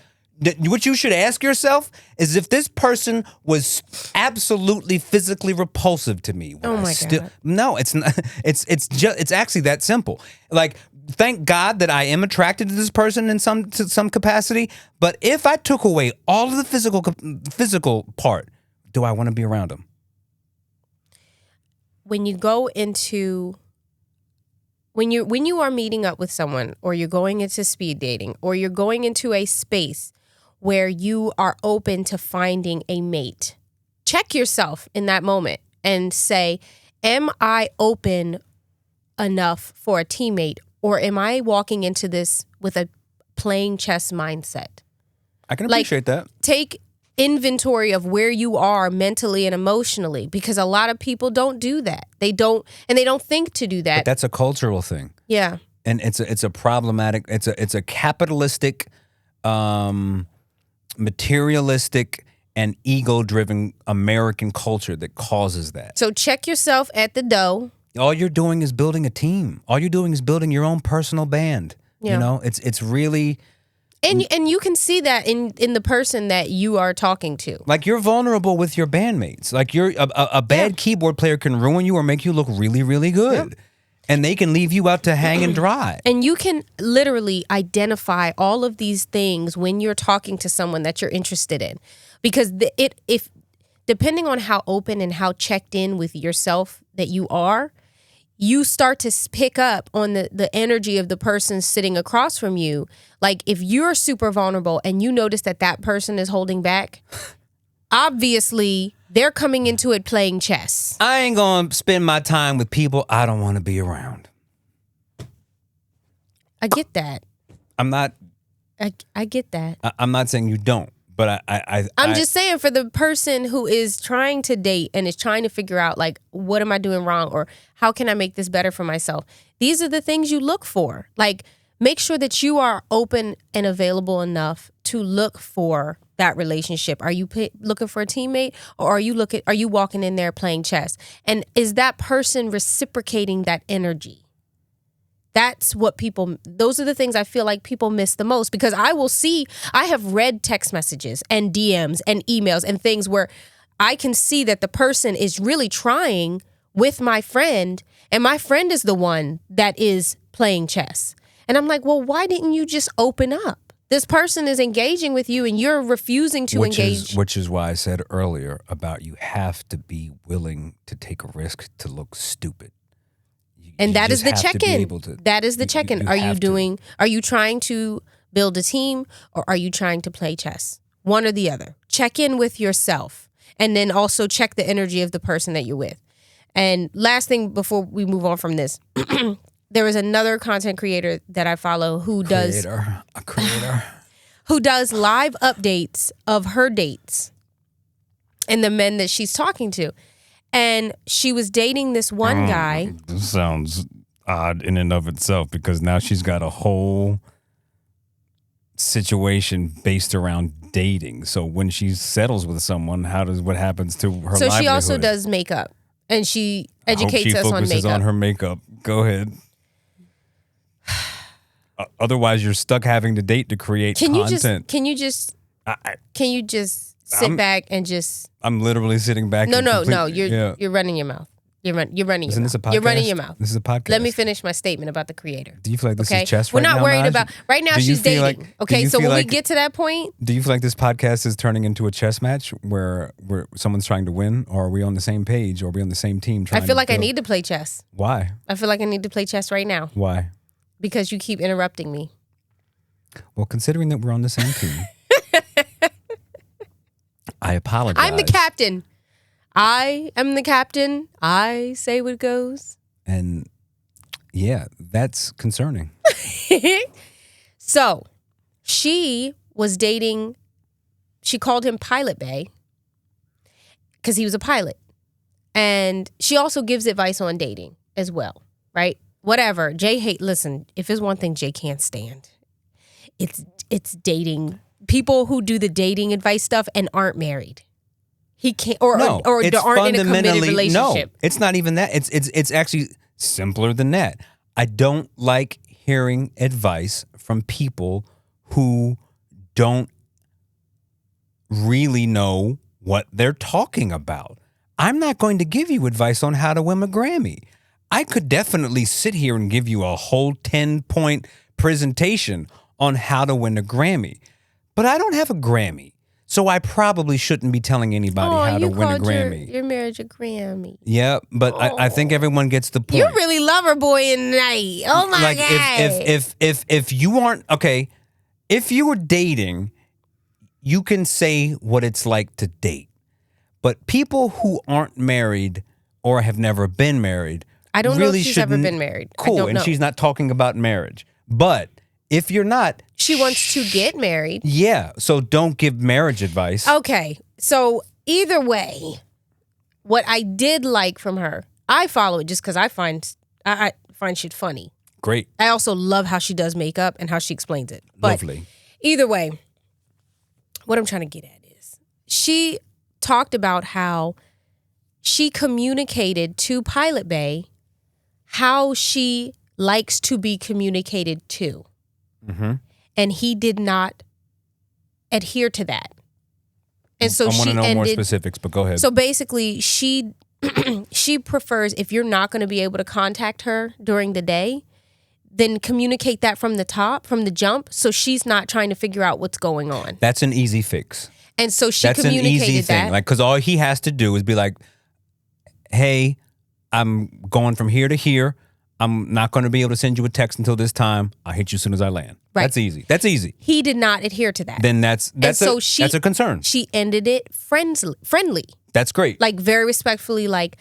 what you should ask yourself is if this person was absolutely physically repulsive to me. Oh my God. No, it's not. It's actually that simple. Like, thank God that I am attracted to this person in some capacity. But if I took away all of the physical part, do I want to be around them? when you go into when you are meeting up with someone, or you're going into speed dating, or you're going into a space where you are open to finding a mate, check yourself in that moment and say, am I open enough for a teammate, or am I walking into this with a playing chess mindset? I can appreciate that. Take inventory of where you are mentally and emotionally, because a lot of people don't do that. They don't think to do that. But that's a cultural thing. Yeah. And it's a problematic, it's a capitalistic, materialistic, and ego-driven American culture that causes that. So check yourself at the door. All you're doing is building a team. All you're doing is building your own personal band. Yeah. You know, it's really... And you can see that in the person that you are talking to. Like, you're vulnerable with your bandmates. Like, you're a bad keyboard player can ruin you or make you look really, really good. And they can leave you out to hang and dry. And you can literally identify all of these things when you're talking to someone that you're interested in. Because if depending on how open and how checked in with yourself that you are, you start to pick up on the energy of the person sitting across from you. Like, if you're super vulnerable and you notice that person is holding back, obviously they're coming into it playing chess. I ain't gonna spend my time with people I don't want to be around. I get that. I'm not. I get that. I'm not saying you don't, but I'm just saying, for the person who is trying to date and is trying to figure out, like, what am I doing wrong, or how can I make this better for myself? These are the things you look for. Like, make sure that you are open and available enough to look for that relationship. Are you looking for a teammate, or are you walking in there playing chess? And is that person reciprocating that energy? Those are the things I feel like people miss the most, because I have read text messages and DMs and emails and things where I can see that the person is really trying with my friend, and my friend is the one that is playing chess. And I'm like, well, why didn't you just open up? This person is engaging with you and you're refusing to engage. Which is why I said earlier about you have to be willing to take a risk to look stupid. And that is the check-in. That is the check-in. Are you trying to build a team, or are you trying to play chess? One or the other. Check in with yourself, and then also check the energy of the person that you're with. And last thing before we move on from this, there is another content creator that I follow who does live updates of her dates and the men that she's talking to. And she was dating this one guy. This sounds odd in and of itself, because now she's got a whole situation based around dating. So when she settles with someone, what happens to her livelihood? So she also does makeup, and she educates us on makeup. She focuses on her makeup. Go ahead. Otherwise, you're stuck having to date to create content. Can you just sit back and just... I'm literally sitting back. No. You're running your mouth. You're running your mouth. Isn't this a podcast? You're running your mouth. This is a podcast. Let me finish my statement about the creator. Do you feel like this is chess right now? We're not worried about... Right now, she's dating. Okay, so when we get to that point... Do you feel like this podcast is turning into a chess match where someone's trying to win? Or are we on the same page? Or are we on the same team? I feel like I need to play chess. Why? I feel like I need to play chess right now. Why? Because you keep interrupting me. Well, considering that we're on the same team... I apologize. I'm the captain. I am the captain. I say what goes. And yeah, that's concerning. So she was dating, she called him Pilot Bay because he was a pilot. And she also gives advice on dating as well, right? Whatever. Listen, if there's one thing Jay can't stand, it's dating. People who do the dating advice stuff and aren't married. He can't, or aren't in a committed relationship. No, it's not even that. It's actually simpler than that. I don't like hearing advice from people who don't really know what they're talking about. I'm not going to give you advice on how to win a Grammy. I could definitely sit here and give you a whole 10-point presentation on how to win a Grammy. But I don't have a Grammy. So I probably shouldn't be telling anybody how to win a Grammy. Your marriage a Grammy. Yeah, but I think everyone gets the point. You really lover boy in the night. Oh my God. If you aren't okay, if you were dating, you can say what it's like to date. But people who aren't married or have never been married, I don't really know if she's ever been married. Cool, I don't and know. she's not talking about marriage. But if you're not, she wants to get married. Yeah, so don't give marriage advice. Okay, so either way, what I did like from her, I follow it just because I find shit funny. Great. I also love how she does makeup and how she explains it. But Lovely. Either way, what I'm trying to get at is she talked about how she communicated to Pilot Bay how she likes to be communicated to. Mm-hmm. And he did not adhere to that. And so I want to know more specifics, but go ahead. So basically, she prefers, if you're not going to be able to contact her during the day, then communicate that from the top, from the jump, so she's not trying to figure out what's going on. That's an easy fix. And so she That's communicated an easy thing. that. Like, because all he has to do is be like, hey, I'm going from here to here. I'm not going to be able to send you a text until this time. I'll hit you as soon as I land. Right. That's easy. That's easy. He did not adhere to that. Then that's a concern. She ended it friendly. That's great. Like very respectfully, like,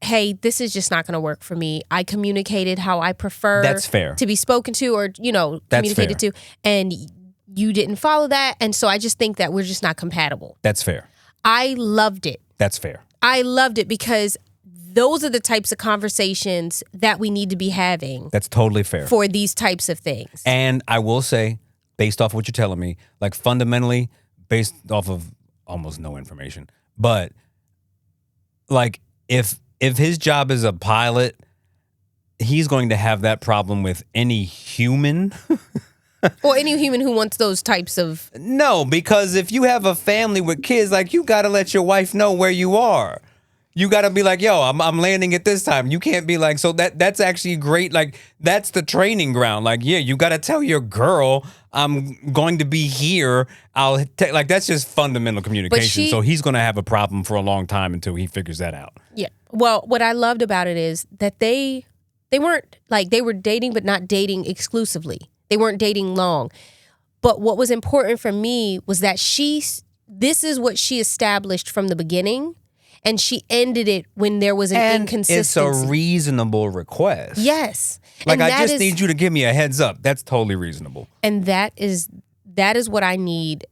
hey, this is just not going to work for me. I communicated how I prefer That's fair. to be spoken to or, communicated to. And you didn't follow that. And so I just think that we're just not compatible. That's fair. I loved it. That's fair. I loved it because those are the types of conversations that we need to be having. That's totally fair. For these types of things. And I will say, based off what you're telling me, like fundamentally, based off of almost no information, but like if his job is a pilot, he's going to have that problem with any human. Or any human who wants those types of... No, because if you have a family with kids, like you got to let your wife know where you are. You got to be like, yo, I'm landing at this time. You can't be like, so that's actually great. Like, that's the training ground. Like, yeah, you got to tell your girl, I'm going to be here. Like, that's just fundamental communication. So he's going to have a problem for a long time until he figures that out. Yeah. Well, what I loved about it is that they weren't, like, they were dating, but not dating exclusively. They weren't dating long. But what was important for me was that this is what she established from the beginning. And she ended it when there was an inconsistency. It's a reasonable request. Yes. Like, I just need you to give me a heads up. That's totally reasonable. And that is what I need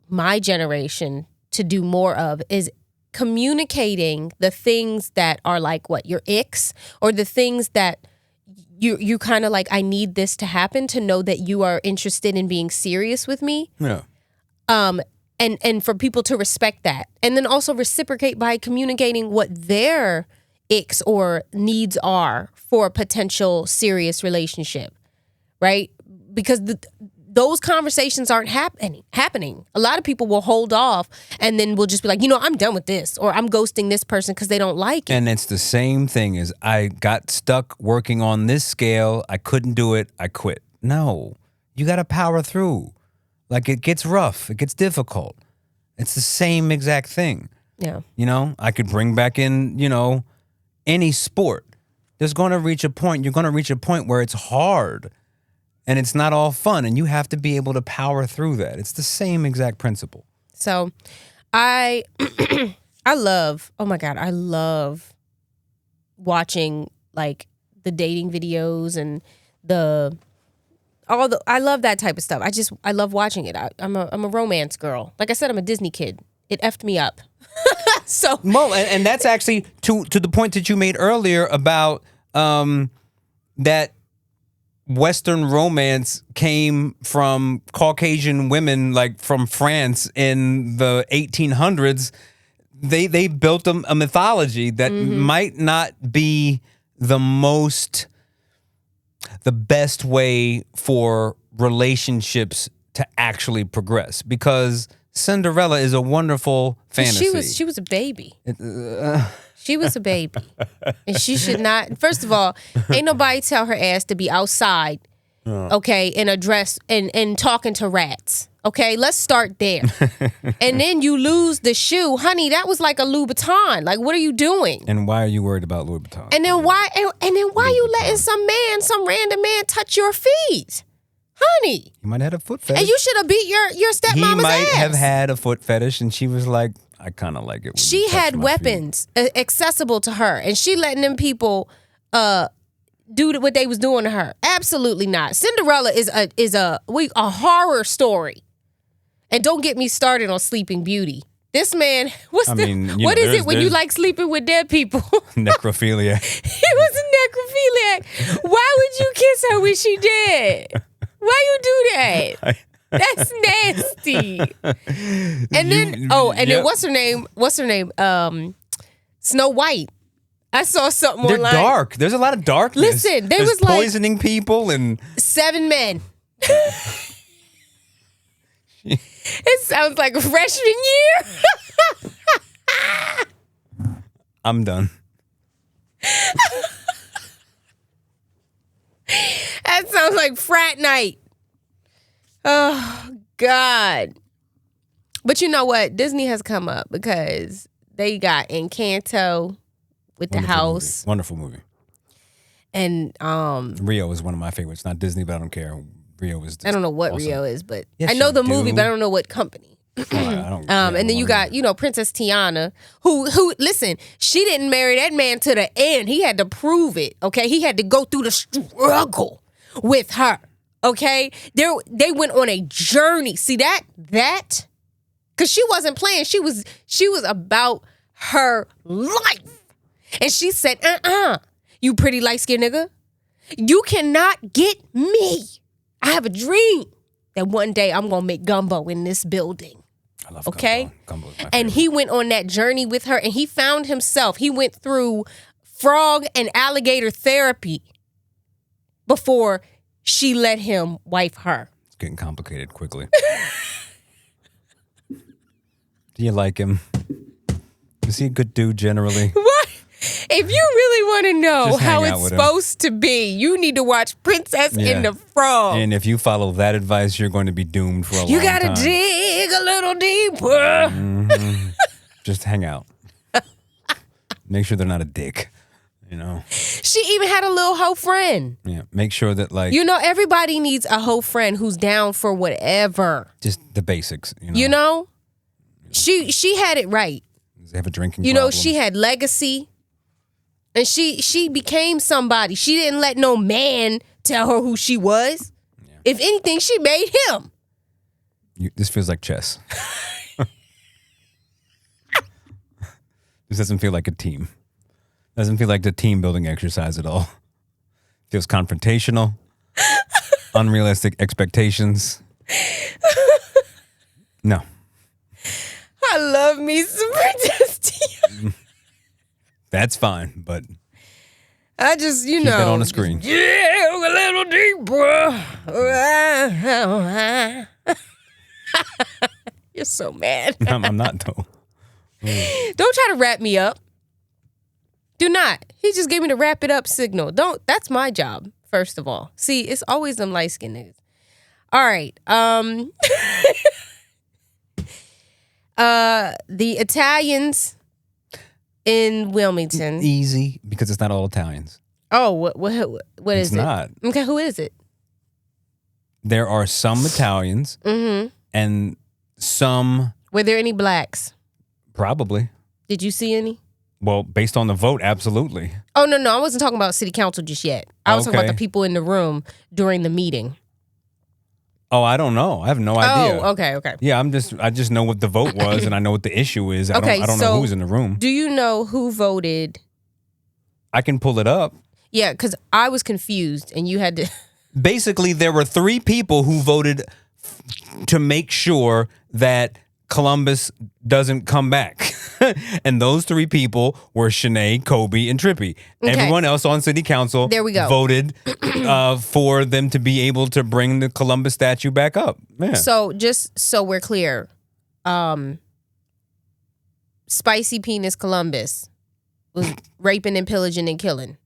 my generation to do more of, is communicating the things that are like your icks, or the things that you kind of like, I need this to happen to know that you are interested in being serious with me. Yeah. And for people to respect that. And then also reciprocate by communicating what their icks or needs are for a potential serious relationship, right? Because those conversations aren't happening. A lot of people will hold off and then will just be like, I'm done with this, or I'm ghosting this person because they don't like it. And it's the same thing as, I got stuck working on this scale. I couldn't do it. I quit. No, you got to power through. Like, it gets rough. It gets difficult. It's the same exact thing. Yeah. I could bring back in, any sport. There's going to reach a point. You're going to reach a point where it's hard and it's not all fun. And you have to be able to power through that. It's the same exact principle. So I love watching like the dating videos and I love that type of stuff. I love watching it. I'm a romance girl. Like I said, I'm a Disney kid. It effed me up. So well, and that's actually to the point that you made earlier about that Western romance came from Caucasian women, like from France in the 1800s. They built a mythology that might not be the best way for relationships to actually progress, because Cinderella is a wonderful fantasy. She was a baby. She was a baby. And she should not, first of all, ain't nobody tell her ass to be outside, okay, in a dress and talking to rats, Okay, let's start there. And then you lose the shoe. Honey, that was like a Louboutin. Like, what are you doing? And why are you worried about Louis Vuitton? And then why you letting some random man touch your feet? Honey. He might have had a foot fetish. And you should have beat your stepmama's He might ass. have had a foot fetish, and she was like, I kind of like it when She you touch had my weapons accessible to her, and she letting them people do what they was doing to her. Absolutely not. Cinderella is a horror story. And don't get me started on Sleeping Beauty. This man, what is it when you like sleeping with dead people? Necrophilia. He was a necrophiliac. Why would you kiss her when she dead? Why you do that? That's nasty. And then then what's her name? Snow White. I saw something They're online. dark. There's a lot of darkness. Listen, There's was like poisoning people and 7 men. It sounds like a freshman year. I'm done. That sounds like frat night. Oh, God. But you know what? Disney has come up because they got Encanto with the house. Wonderful movie. And Rio is one of my favorites. Not Disney, but I don't care. Rio is. I don't know what awesome. Rio is, but Yes, I know you the movie, do. but I don't know what company. I don't, And then you got, Princess Tiana, who listen, she didn't marry that man to the end. He had to prove it, okay? He had to go through the struggle with her, okay? They went on a journey. See that? Because she wasn't playing. She was about her life. And she said, you pretty light-skinned nigga, you cannot get me. I have a dream that one day I'm going to make gumbo in this building. I love okay? Gumbo is my And favorite. he went on that journey with her, and he found himself. He went through frog and alligator therapy before she let him wife her. It's getting complicated quickly. Do you like him? Is he a good dude generally? What? If you really want to know Just hang how out it's with him. supposed to be, you need to watch Princess Yeah. and the Frog. And if you follow that advice, you're going to be doomed for a long time. You gotta dig a little deeper. Just hang out. Make sure they're not a dick. She even had a little hoe friend. Yeah. Make sure that Everybody needs a hoe friend who's down for whatever. just the basics. She had it right. Does they have a drinking problem? She had legacy. And she became somebody. She didn't let no man tell her who she was. Yeah. If anything, she made him. This feels like chess. This doesn't feel like a team. Doesn't feel like the team building exercise at all. Feels confrontational. Unrealistic expectations. No. I love me some Princess Tiana. That's fine, but I just, keep that on the screen. Yeah, a little deeper. You're so mad. I'm not, though. Don't try to wrap me up. Do not. He just gave me the wrap it up signal. Don't. That's my job, first of all. See, it's always them light-skinned niggas. All right. The Italians in Wilmington. Easy, because it's not all Italians. Oh, what is It's it? not. Okay, who is it? There are some Italians and some Were there any blacks? probably. Did you see any? Well, based on the vote, absolutely. Oh, no, I wasn't talking about city council just yet. I was talking about Okay. the people in the room during the meeting. Oh, I don't know. I have no idea. Oh, okay. Yeah, I just know what the vote was and I know what the issue is. I don't know who's in the room. Do you know who voted? I can pull it up. Yeah, because I was confused and you had to. Basically, there were 3 people who voted to make sure that Columbus doesn't come back. And those 3 people were Shanae, Kobe, and Trippy. Okay. Everyone else on city council There we go. voted for them to be able to bring the Columbus statue back up. Yeah. So just so we're clear, Spicy Penis Columbus was raping and pillaging and killing.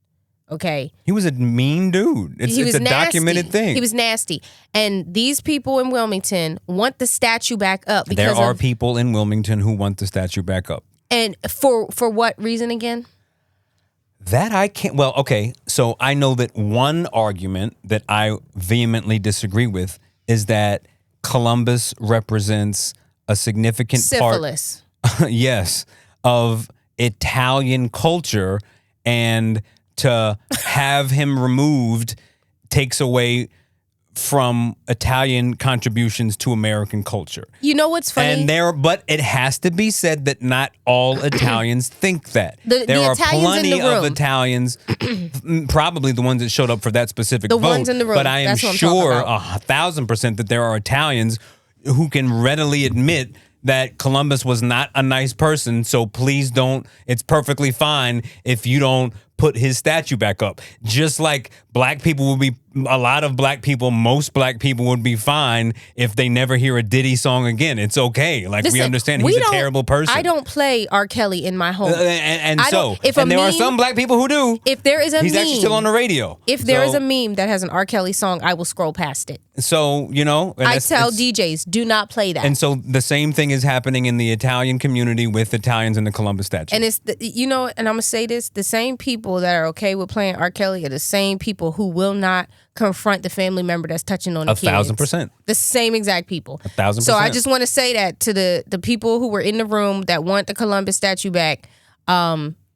Okay. He was a mean dude. It's a documented thing. He was nasty. And these people in Wilmington want the statue back up. There are people in Wilmington who want the statue back up. And for what reason again? That I can't. Well, okay. So I know that one argument that I vehemently disagree with is that Columbus represents a significant syphilis. Yes, of Italian culture, and to have him removed takes away from Italian contributions to American culture. You know what's funny? But it has to be said that not all Italians think that. There are plenty of Italians, probably the ones that showed up for that specific vote. The ones in the room. But I am sure 1,000% that there are Italians who can readily admit that Columbus was not a nice person, so please don't. It's perfectly fine if you don't put his statue back up. Just like black people would be, a lot of black people, most black people would be fine if they never hear a Diddy song again. It's okay. Like, we understand he's a terrible person. I don't play R. Kelly in my home. And there are some black people who do. If there is a he's meme, actually still on the radio. If there is a meme that has an R. Kelly song, I will scroll past it. So, you know. I tell DJs, do not play that. And so the same thing is happening in the Italian community with Italians in the Columbus statue. And it's, and I'm going to say this, the same people that are okay with playing R. Kelly are the same people who will not confront the family member that's touching on the kids. 1,000%. The same exact people. 1,000%. So I just want to say that to the people who were in the room that want the Columbus statue back,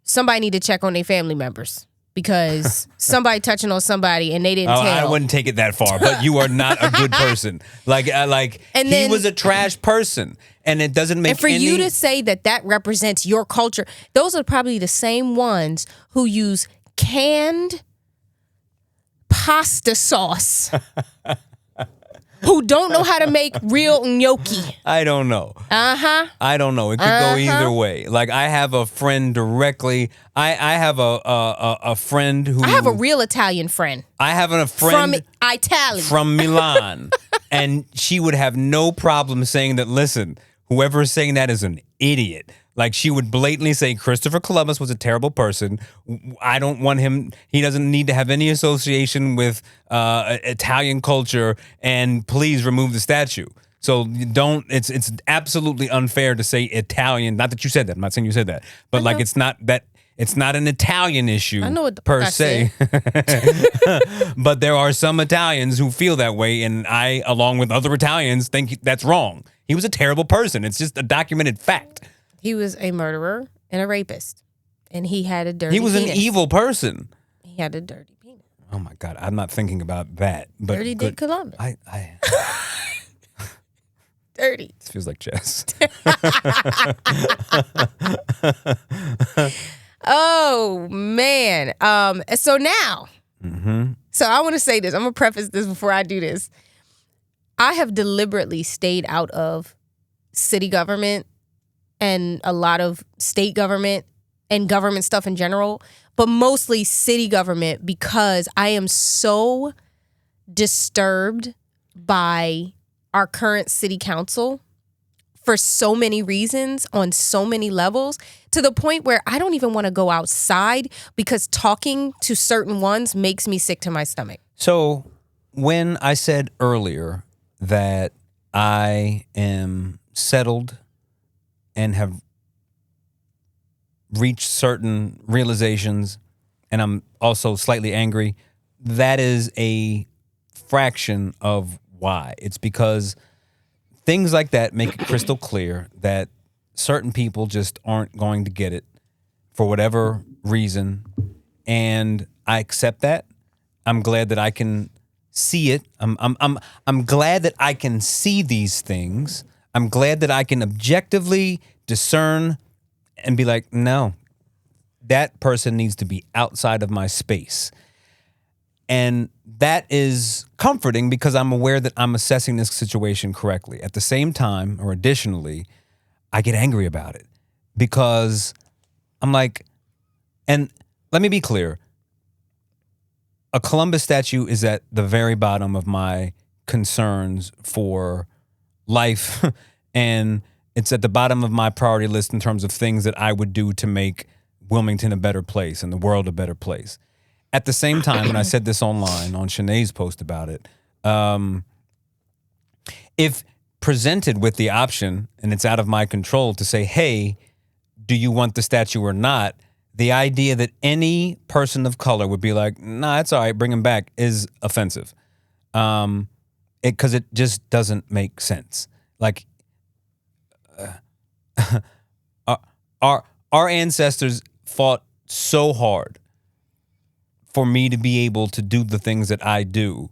somebody need to check on their family members. Because somebody touching on somebody and they didn't tell. I wouldn't take it that far, but you are not a good person. He was a trash person, and it doesn't make. And for you to say that represents your culture, those are probably the same ones who use canned pasta sauce. Who don't know how to make real gnocchi. I don't know. I don't know. It could go either way. Like, I have a friend directly. I have a friend who. I have a real Italian friend. I have a friend from Italy. From Milan. And she would have no problem saying that, listen, whoever is saying that is an idiot. Like, she would blatantly say Christopher Columbus was a terrible person. I don't want him. He doesn't need to have any association with Italian culture. And please remove the statue. So don't. It's absolutely unfair to say Italian. Not that you said that. I'm not saying you said that. But like, it's not that. It's not an Italian issue. I know what per se. But there are some Italians who feel that way, and I, along with other Italians, think that's wrong. He was a terrible person. It's just a documented fact. He was a murderer and a rapist. And he had a dirty penis. He was an evil person. He had a dirty penis. Oh, my God. I'm not thinking about that. But Dirty Dick Columbus. Dirty. This feels like chess. Oh, man. So now. Mm-hmm. So I want to say this. I'm going to preface this before I do this. I have deliberately stayed out of city government and a lot of state government and government stuff in general, but mostly city government because I am so disturbed by our current city council for so many reasons on so many levels to the point where I don't even want to go outside because talking to certain ones makes me sick to my stomach. So when I said earlier that I am settled and have reached certain realizations, and I'm also slightly angry, that is a fraction of why. It's because things like that make it crystal clear that certain people just aren't going to get it for whatever reason, and I accept that. I'm glad that I can see it. I'm glad that I can see these things. I'm glad that I can objectively discern and be like, no, that person needs to be outside of my space. And that is comforting because I'm aware that I'm assessing this situation correctly. At the same time, or additionally, I get angry about it because I'm like, and let me be clear, a Columbus statue is at the very bottom of my concerns for life, and it's at the bottom of my priority list in terms of things that I would do to make Wilmington a better place and the world a better place. at the same time, and I said this online on Shanae's post about it, if presented with the option, and it's out of my control to say, hey, do you want the statue or not? The idea that any person of color would be like, nah, it's all right, bring him back, is offensive. Because it just doesn't make sense. Like, our ancestors fought so hard for me to be able to do the things that I do.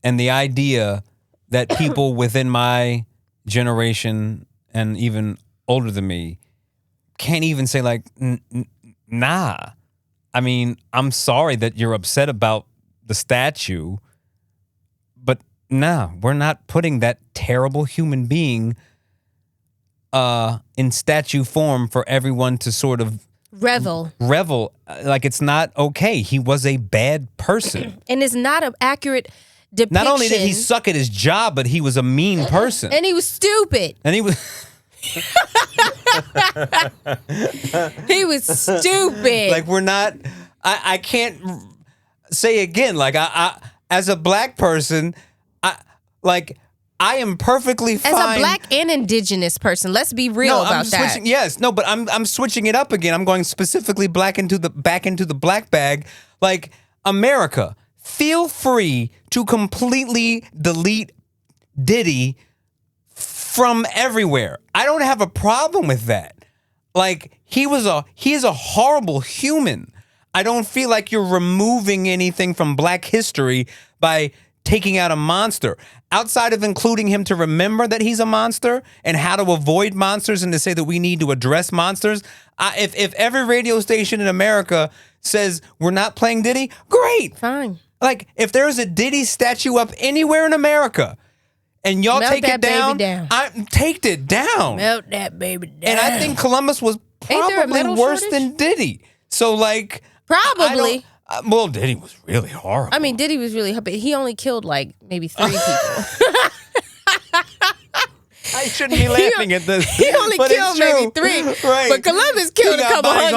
And the idea that people within my generation and even older than me can't even say like, nah. I mean, I'm sorry that you're upset about the statue, but nah, we're not putting that terrible human being in statue form for everyone to sort of revel. Like, it's not okay. He was a bad person. And it's not an accurate depiction. Not only did he suck at his job, but he was a mean person. And he was stupid. And he was... He was stupid. Like, we're not... I can't say again, like, I as a black person, I am perfectly fine. As a black and indigenous person, let's be real about that. Yes, no, but I'm switching it up again. I'm going specifically back into the black bag. Like, America, feel free to completely delete Diddy from everywhere. I don't have a problem with that. Like, he is a horrible human. I don't feel like you're removing anything from black history by taking out a monster. Outside of including him to remember that he's a monster and how to avoid monsters and to say that we need to address monsters, if every radio station in America says we're not playing Diddy, great. Fine. Like, if there's a Diddy statue up anywhere in America and y'all take it down, take it down. Melt that baby down. And I think Columbus was probably worse than Diddy. So, like... Probably. Well, Diddy was really horrible. I mean, Diddy was really... But he only killed, like, maybe 3 people. I shouldn't be laughing at this. He only killed maybe 3. Right. But Columbus killed a couple bodies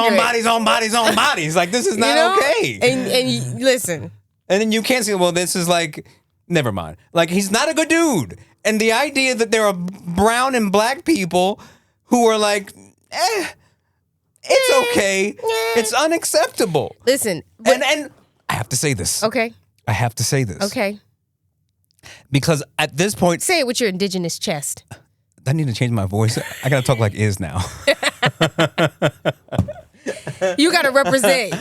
hundred. On bodies. Like, this is not okay. And listen. And then you can't say, well, this is like... Never mind. Like, he's not a good dude. And the idea that there are brown and black people who are like, it's okay. It's unacceptable. Listen. And I have to say this. Okay. I have to say this. Okay. Because at this point... Say it with your indigenous chest. I need to change my voice. I got to talk like Iz now. You got to represent.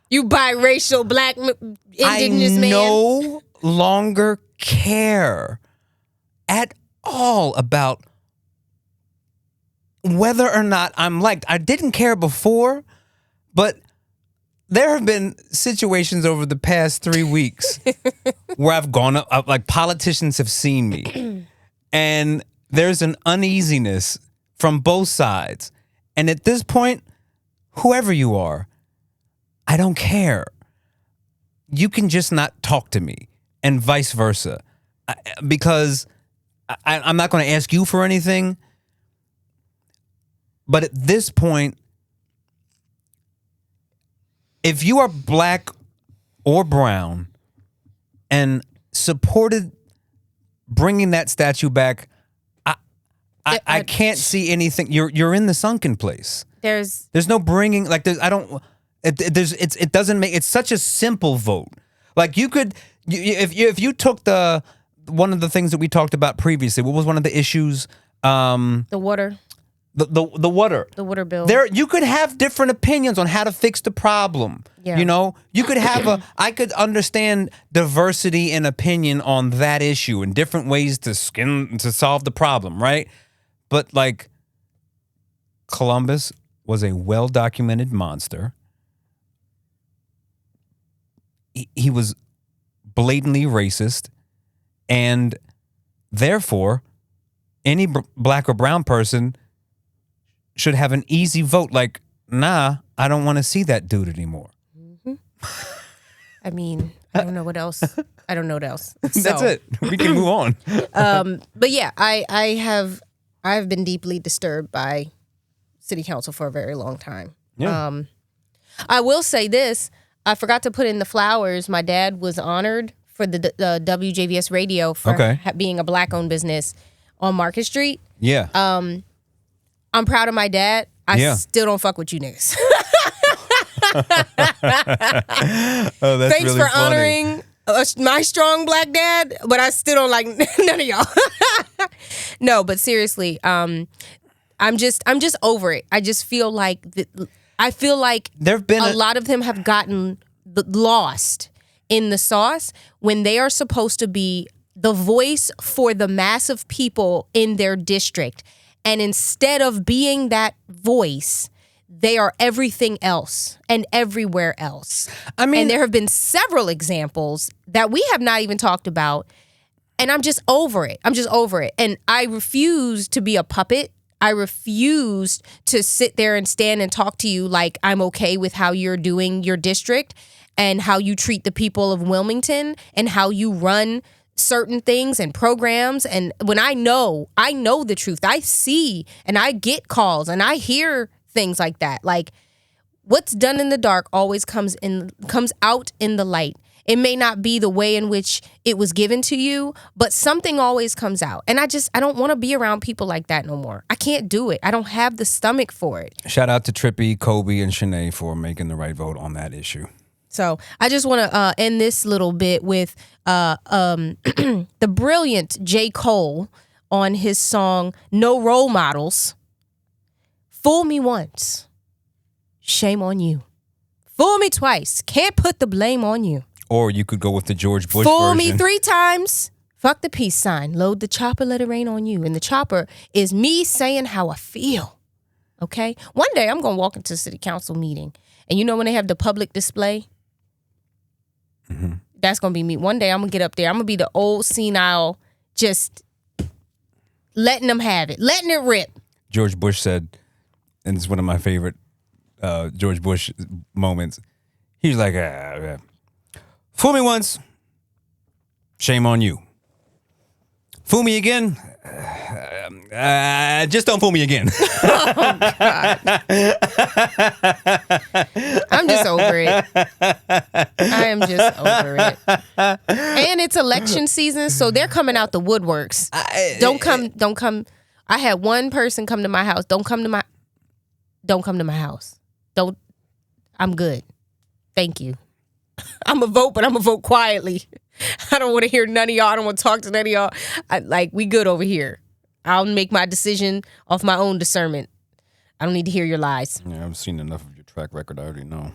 You biracial black indigenous man. I no longer care at all about whether or not I'm liked. I didn't care before, but there have been situations over the past 3 weeks where I've gone up, like politicians have seen me, and there's an uneasiness from both sides. And at this point, whoever you are, I don't care. You can just not talk to me, and vice versa, because I'm not going to ask you for anything. But at this point, if you are black or brown and supported bringing that statue back, I can't see anything. You're in the sunken place. There's no bringing, like, it doesn't make, it's such a simple vote. Like, you could, if you took one of the things that we talked about previously, what was one of the issues? the water. The water. The water bill. You could have different opinions on how to fix the problem. Yeah. You know, you could have I could understand diversity in opinion on that issue and different ways to solve the problem, right? But, like, Columbus was a well-documented monster. He was blatantly racist, and therefore, any black or brown person should have an easy vote. Like, nah, I don't want to see that dude anymore. Mm-hmm. I mean, I don't know what else. I don't know what else. That's it. We can move on. But yeah, I've been deeply disturbed by city council for a very long time. Yeah. I will say this. I forgot to put in the flowers. My dad was honored for the WJVS radio for being a black-owned business on Market Street. Yeah. I'm proud of my dad. I still don't fuck with you niggas. Oh, that's Thanks really for funny. honoring my strong black dad, but I still don't like none of y'all. No, but seriously, I'm just over it. I just feel like There've been a lot of them have gotten lost in the sauce when they are supposed to be the voice for the mass of people in their district. And instead of being that voice, they are everything else and everywhere else. I mean, and there have been several examples that we have not even talked about. And I'm just over it. And I refuse to be a puppet. I refuse to sit there and stand and talk to you like I'm okay with how you're doing your district and how you treat the people of Wilmington and how you run certain things and programs. And when I know the truth, I see and I get calls and I hear things like that. Like, what's done in the dark always comes out in the light. It may not be the way in which it was given to you, but something always comes out. And I don't want to be around people like that no more. I can't do it. I don't have the stomach for it. Shout out to Trippy, Kobe, and Shanae for making the right vote on that issue. So I just want to end this little bit with the brilliant J. Cole on his song No Role Models. Fool me once, shame on you. Fool me twice, can't put the blame on you. Or you could go with the George Bush Fool version. me 3 times, fuck the peace sign, load the chopper, let it rain on you. And the chopper is me saying how I feel, okay? One day I'm going to walk into a city council meeting, and you know when they have the public display? Mm-hmm. That's going to be me. One day I'm going to get up there. I'm going to be the old senile, just letting them have it, letting it rip. George Bush said, and it's one of my favorite George Bush moments, he's like, fool me once, shame on you. Fool me again, just don't fool me again. Oh, God. I'm just over it. I am just over it. And it's election season, so they're coming out the woodworks. Don't come. I had one person come to my house. Don't come to my house. I'm good. Thank you. I'm a vote, but I'm a vote quietly. I don't want to hear none of y'all. I don't want to talk to none of y'all. We good over here. I'll make my decision off my own discernment. I don't need to hear your lies. Yeah, I've seen enough of your track record. I already know.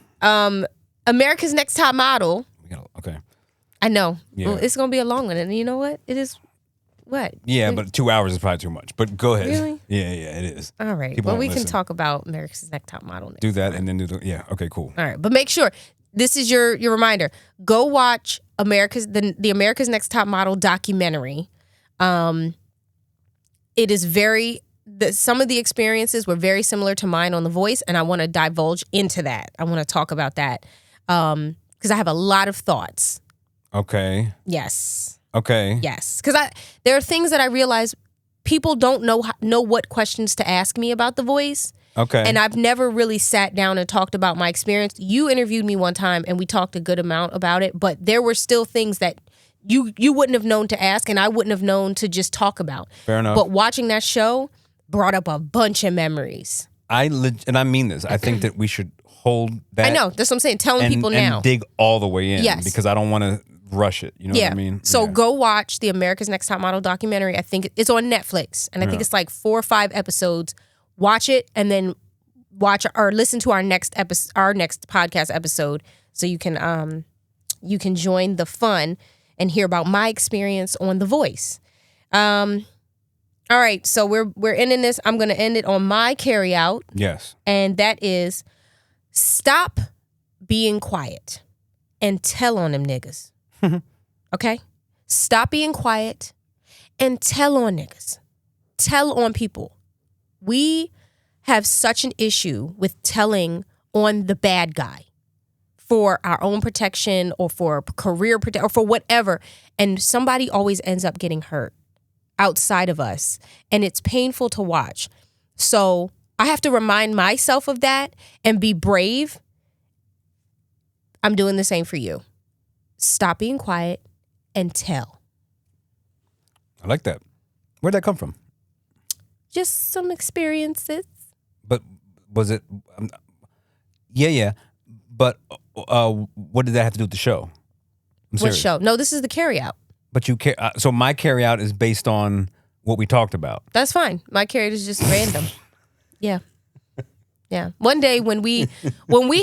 America's Next Top Model. Okay. I know. Yeah. Well, it's going to be a long one. And you know what? It is what? Yeah, but 2 hours is probably too much. But go ahead. Really? Yeah, it is. All right. People Well, we listen. can talk about America's Next Top Model next Do that time. and then do the, yeah, okay, cool. All right. But make sure, this is your reminder. Go watch the America's Next Top Model documentary. It is some of the experiences were very similar to mine on The Voice, and I want to divulge into that. I want to talk about that because I have a lot of thoughts. Okay. Yes. Okay. Yes. Because there are things that I realize people don't know what questions to ask me about The Voice. Okay. And I've never really sat down and talked about my experience. You interviewed me one time and we talked a good amount about it, but there were still things that you wouldn't have known to ask and I wouldn't have known to just talk about. Fair enough. But watching that show brought up a bunch of memories. And I mean this. I think that we should hold that. I know. That's what I'm saying. Telling people now. And dig all the way in. Yes. Because I don't want to rush it. You know what I mean? So Yeah. go watch the America's Next Top Model documentary. I think it's on Netflix. And I think it's like 4 or 5 episodes. Watch it and then watch or listen to our next podcast episode so you can join the fun and hear about my experience on The Voice. All right, so we're ending this. I'm going to end it on my carry out. Yes. And that is stop being quiet and tell on them niggas. Okay? Stop being quiet and tell on niggas. Tell on people. We have such an issue with telling on the bad guy for our own protection or for career protection or for whatever. And somebody always ends up getting hurt outside of us. And it's painful to watch. So I have to remind myself of that and be brave. I'm doing the same for you. Stop being quiet and tell. I like that. Where'd that come from? Just some experiences. But was it? Yeah. But what did that have to do with the show? I'm What serious. show? No, this is the carryout. But you so my carryout is based on what we talked about. That's fine. My carryout is just random. Yeah. Yeah. One day when we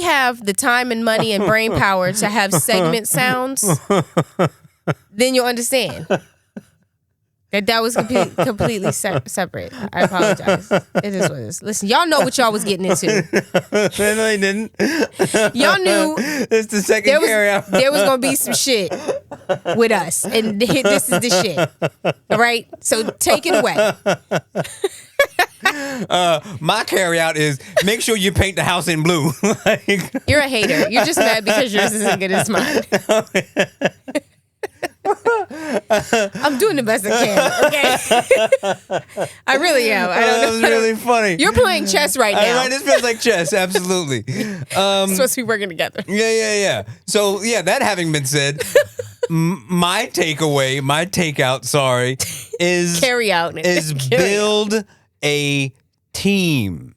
have the time and money and brain power to have segment sounds, then you'll understand. That was completely separate. I apologize. It is what it is. Listen, y'all know what y'all was getting into. No, I didn't. Y'all knew It's the second carryout. there was going to be some shit with us. And this is the shit. All right? So take it away. My carryout is make sure you paint the house in blue. Like, You're a hater. You're just mad because yours isn't good as mine. I'm doing the best I can, okay? I really am. I don't know. That was really funny. You're playing chess right now. Right, this feels like chess, absolutely. We're supposed to be working together. Yeah. So, that having been said, my takeout, is Carry out. is build a team.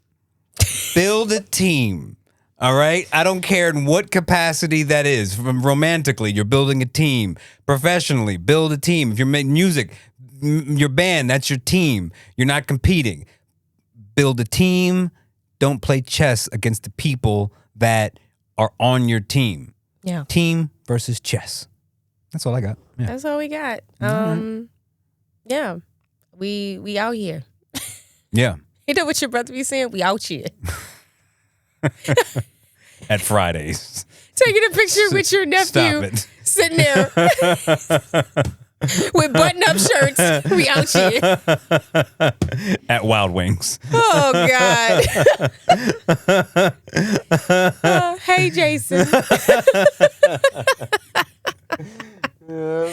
Build a team. All right? I don't care in what capacity that is. From romantically, you're building a team. Professionally, build a team. If you're making music, your band, that's your team. You're not competing. Build a team. Don't play chess against the people that are on your team. Yeah. Team versus chess. That's all I got. Yeah. That's all we got. Yeah. We out here. Yeah. You know what your brother be saying? We out here. At Fridays. Taking a picture with your nephew sitting there with button-up shirts. We out here. At Wild Wings. Oh, God. Hey, Jason. All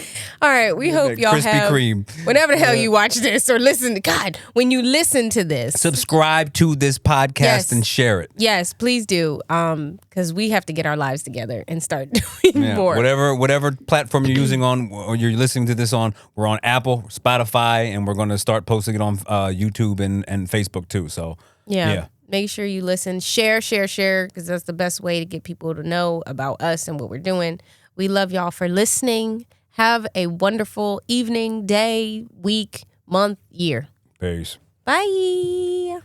right, we hope y'all Krispy have Kreme. whenever the hell you watch this or listen to God, when you listen to this, Subscribe to this podcast Yes. and share it. yes, please do, because we have to get our lives together and start doing more. Whatever platform you're using on or you're listening to this on, we're on Apple, Spotify, and we're going to start posting it on YouTube and Facebook too. So Yeah. Make sure you listen, share, because that's the best way to get people to know about us and what we're doing. We love y'all for listening. Have a wonderful evening, day, week, month, year. Peace. Bye.